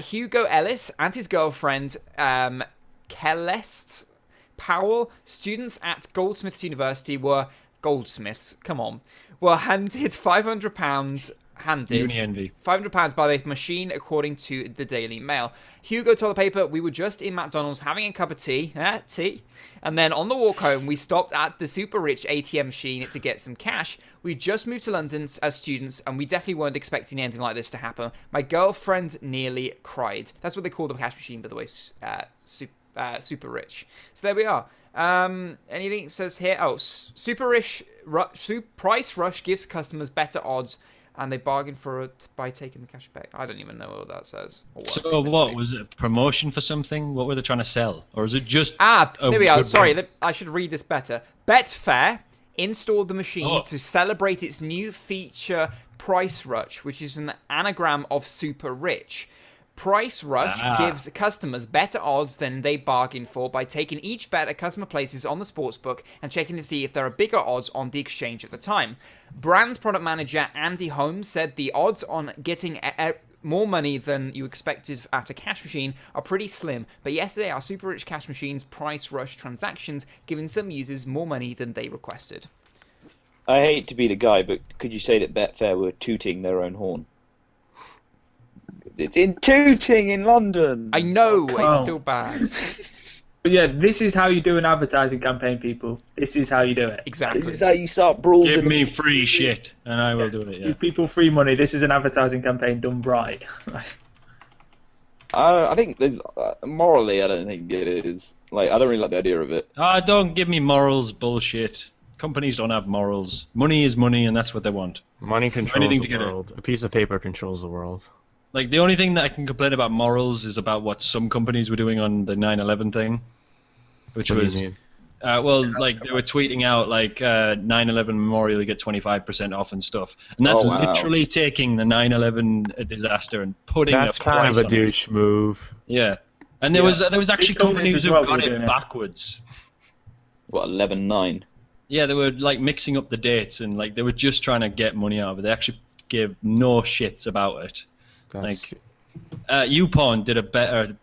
Hugo Ellis and his girlfriend, Celeste Powell, students at Goldsmiths University were handed £500 Uni envy. £500 by the machine, according to the Daily Mail. Hugo told the paper, "We were just in McDonald's having a cup of tea, and then on the walk home, we stopped at the super rich ATM machine to get some cash. We just moved to London as students, and we definitely weren't expecting anything like this to happen. My girlfriend nearly cried." That's what they call the cash machine, by the way, super rich. So there we are. Anything it says here? Oh, Price Rush gives customers better odds, and they bargain for it by taking the cash back. I don't even know what that says. Or what So what, was it a promotion for something? What were they trying to sell? Or is it just... there we are. good Sorry, brand? I should read this better. Betfair installed the machine Oh. to celebrate its new feature, Price Rush, which is an anagram of super rich. Price Rush gives customers better odds than they bargained for by taking each bet a customer places on the sportsbook and checking to see if there are bigger odds on the exchange at the time. Brand product manager Andy Holmes said the odds on getting more money than you expected at a cash machine are pretty slim, but yesterday our super rich cash machines Price Rush transactions giving some users more money than they requested. I hate to be the guy, but could you say that Betfair were tooting their own horn? It's in Tooting in London. I know, it's Oh. still bad. But yeah, this is how you do an advertising campaign, people. This is how you do it. Exactly. This is how you start brawls. Give in me free shit, and I will do it, yeah. Give people free money. This is an advertising campaign done right. I think there's morally, I don't think it is. Like, I don't really like the idea of it. Don't give me morals bullshit. Companies don't have morals. Money is money, and that's what they want. Money controls Anything the to get it. world. A piece of paper controls the world. Like, the only thing that I can complain about morals is about what some companies were doing on the 9/11 thing, which What do was you mean? Well, like they were tweeting out like 9/11 Memorial, you get 25% off and stuff, and that's literally taking the 9/11 disaster and putting That's a price kind of a on douche move. Yeah, and there was actually companies who got it backwards. What 11/9? Yeah, they were like mixing up the dates and like they were just trying to get money out of it. They actually gave no shits about it. That's... Like, YouPorn did a better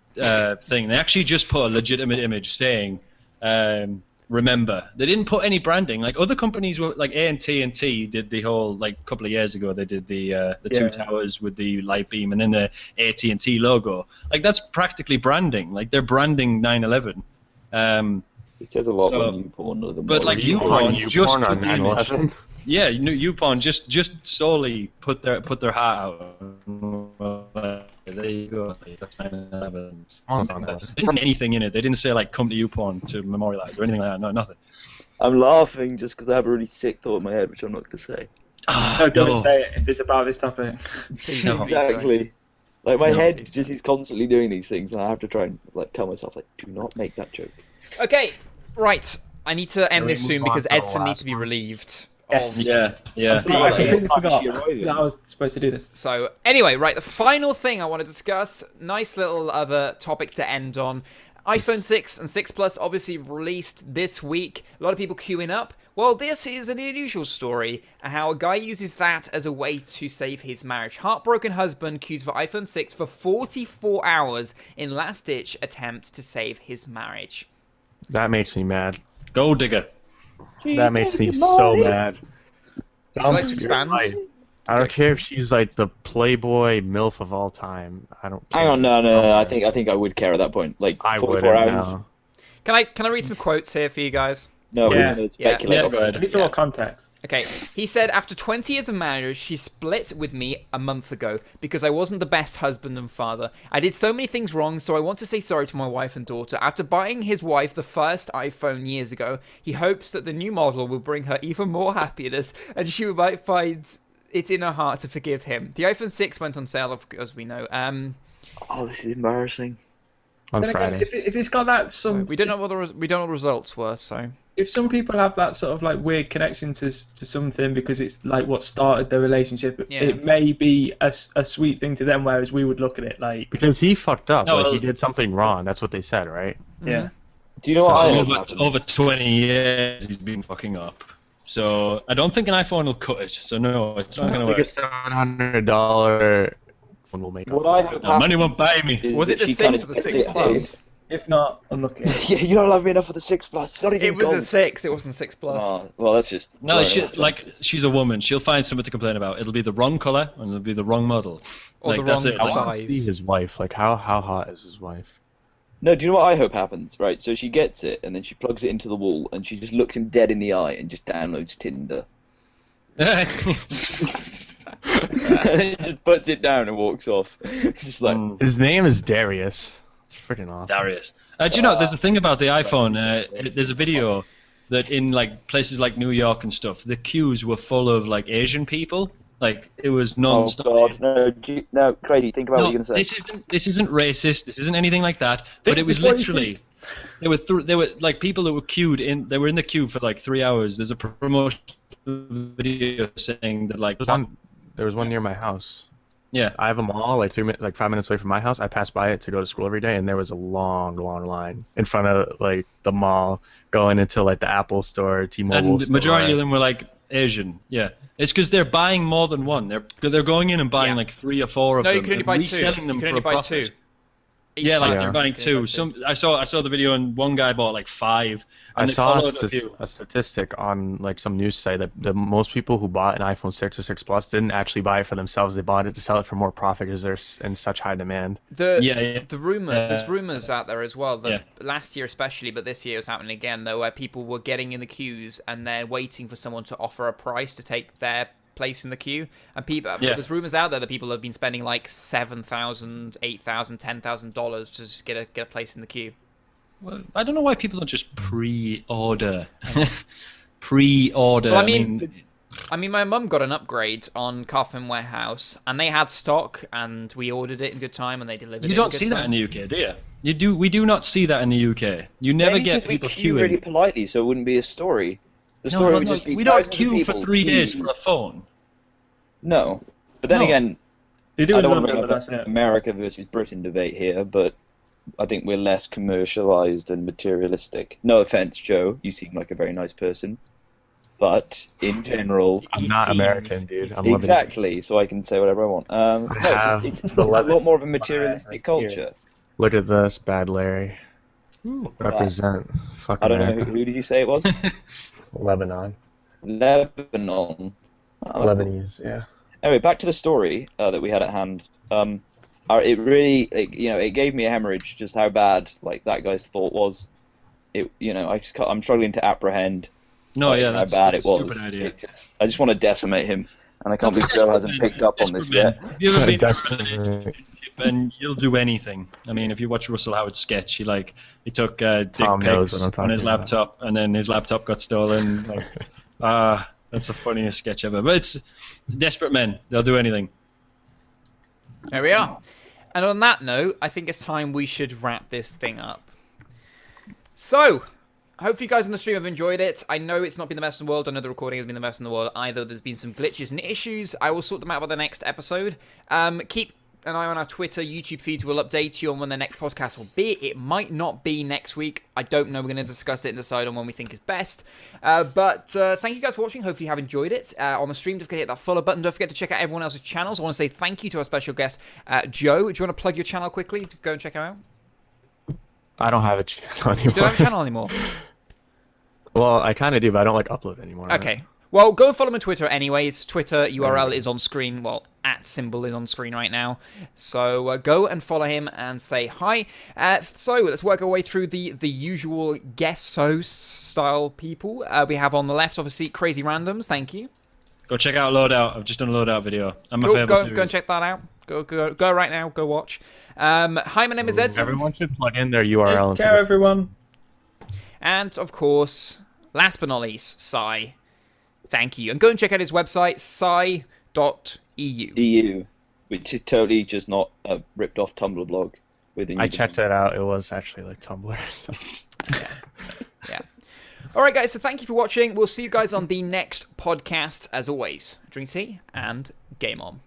thing. They actually just put a legitimate image saying. Remember, they didn't put any branding. Like other companies were, like AT&T did the whole like a couple of years ago. They did the two towers with the light beam and then the AT&T logo. Like that's practically branding. Like they're branding 9/11. It says a lot on YouPorn. But like YouPorn just on 9/11. Yeah, YouPorn just solely put their heart out. There you go. That's 9/11. They didn't put anything in it. They didn't say like come to YouPorn to memorialize or anything like that. No, nothing. I'm laughing just because I have a really sick thought in my head, which I'm not going to say. No, don't say it if it's about this topic. No. Exactly. Like my head just is constantly doing these things, and I have to try and like tell myself like, do not make that joke. Okay, right. I need to end this soon because Edson needs to be relieved. Yes. Yeah. I completely forgot that I was supposed to do this. So, anyway, right, the final thing I want to discuss, nice little other topic to end on. iPhone 6 and 6 Plus obviously released this week. A lot of people queuing up. Well, this is an unusual story, how a guy uses that as a way to save his marriage. Heartbroken husband queues for iPhone 6 for 44 hours in last-ditch attempt to save his marriage. That makes me mad. Gold digger. That makes me so mad. Would you like to expand? I don't care if she's like the Playboy MILF of all time. I don't care. Hang on, no. I think I would care at that point. Like I 44 hours. No. Can I read some quotes here for you guys? No, Yeah. we're going to speculate. Yeah, off go ahead. it. These are all context. Okay, he said, after 20 years of marriage, she split with me a month ago because I wasn't the best husband and father. I did so many things wrong, so I want to say sorry to my wife and daughter. After buying his wife the first iPhone years ago, he hopes that the new model will bring her even more happiness and she might find it in her heart to forgive him. The iPhone 6 went on sale, as we know. Oh, this is embarrassing. On Then again, Friday. if it's got that We don't know what the results were, so... If some people have that sort of like weird connection to something because it's like what started their relationship, it may be a sweet thing to them, whereas we would look at it like Because he fucked up. No, like he did something wrong. That's what they said, right? yeah. Do you know what I hope Over happens? 20 years he's been fucking up. So I don't think an iPhone will cut it. So no, it's not going to I think work. a $700 phone will make up. What I hope No, money happens won't buy me. is Was that it the she 6 kind or of the gets 6 it Plus? If not, unlucky. Yeah, you don't love me enough for the 6 Plus. It's not even It was gold. a 6, it wasn't 6 Plus. Oh, well, that's just... No, right, she's a woman. She'll find something to complain about. It'll be the wrong color and it'll be the wrong model. Or Like the that's wrong it. I want to size. see his wife. Like how hot is his wife? No, do you know what I hope happens? Right, so she gets it, and then she plugs it into the wall, and she just looks him dead in the eye and just downloads Tinder. And just puts it down and walks off. Just like... His name is Darius. It's freaking awesome. Darius. Do you know, there's a thing about the iPhone. There's a video that in like places like New York and stuff, the queues were full of like Asian people. Like it was Oh non-stop. god, no, crazy. Think about what you're gonna say. This isn't racist. This isn't anything like that. But it was before you literally there were like people that were queued in. They were in the queue for like 3 hours. There's a promotion video saying that like There was one near my house. yeah. I have a mall like 5 minutes away from my house. I pass by it to go to school every day, and there was a long line in front of like the mall going into like the Apple store, T-Mobile And the store. majority of them were like Asian. Yeah, it's because they're buying more than one. They're going in and buying Yeah. like 3 or 4 of No, them. you can only and buy 2. reselling them You can for only a buy profit. 2. Each Yeah, like person they're buying can only 2. buy 2. I saw the video and one guy bought like 5. I And they saw followed a few. a statistic on like some news site that the most people who bought an iPhone 6 or 6 Plus didn't actually buy it for themselves. They bought it to sell it for more profit because they're in such high demand. The rumor, there's rumors out there as well. That Yeah. last year especially, but this year was happening again, though, where people were getting in the queues and they're waiting for someone to offer a price to take their place in the queue. And people, there's rumors out there that people have been spending like $7,000, $8,000, $10,000 to just get a place in the queue. Well, I don't know why people don't just pre-order. Pre-order. Well, I mean, my mum got an upgrade on Coffin Warehouse, and they had stock, and we ordered it in good time, and they delivered it. You don't in good see time. that in the UK, do you? We do not see that in the UK. You never Maybe get because we people queue queuing. really politely, so it wouldn't be a story. The No, story no, would no, just be we don't thousands of queue for people 3 days queue. for a phone. No, but then No. again, They do I in don't want to London, bring but up that's it. America versus Britain debate here, but I think we're less commercialized and materialistic. No offense, Joe. You seem like a very nice person. But in general, I'm not American, dude. I'm exactly. So I can say whatever I want. No, it's a lot more of a materialistic culture. Look at this, bad Larry. Represent. Fucking I don't know America. who did you say it was? Lebanon. Lebanon. Oh, that's cool. Lebanese, yeah. Anyway, back to the story that we had at hand. It really, it gave me a hemorrhage just how bad like that guy's thought was. I'm struggling to apprehend. No, yeah, how bad it was. Stupid idea. I just want to decimate him, and I can't believe Joe hasn't picked up on this yet. Have you ever been and you'll do anything. I mean, if you watch Russell Howard's sketch, he took dick pics on his laptop, and then his laptop got stolen. That's the funniest sketch ever. But it's desperate men; they'll do anything. There we are. And on that note, I think it's time we should wrap this thing up. So, hopefully you guys on the stream have enjoyed it. I know it's not been the best in the world. I know the recording has been the best in the world either. There's been some glitches and issues. I will sort them out by the next episode. Keep an eye on our Twitter, YouTube feeds. We'll update you on when the next podcast will be. It might not be next week. I don't know. We're going to discuss it and decide on when we think is best. But thank you guys for watching. Hopefully you have enjoyed it. On the stream, don't forget to hit that follow button. Don't forget to check out everyone else's channels. I want to say thank you to our special guest, Joe. Do you want to plug your channel quickly to go and check him out? I don't have a channel anymore. You don't have a channel anymore? Well, I kind of do, but I don't upload anymore. Okay. Well, go follow him on Twitter anyway. His Twitter URL is on screen. Well, @ is on screen right now. So go and follow him and say hi. So let's work our way through the usual guest host style people. We have on the left, obviously, Crazy Randoms. Thank you. Go check out Loadout. I've just done a Loadout video. I'm my Cool, favorite series. Go and check that out. Go right now. Go watch. Hi, my name is Edson. Everyone should plug in their URL. Take care, everyone. And, of course, last but not least, Sai. Thank you. And go and check out his website, sai.eu. EU, which is totally just not a ripped-off Tumblr blog. I checked it out. It was actually like Tumblr. So. Yeah. All right, guys. So thank you for watching. We'll see you guys on the next podcast. As always, drink tea and game on.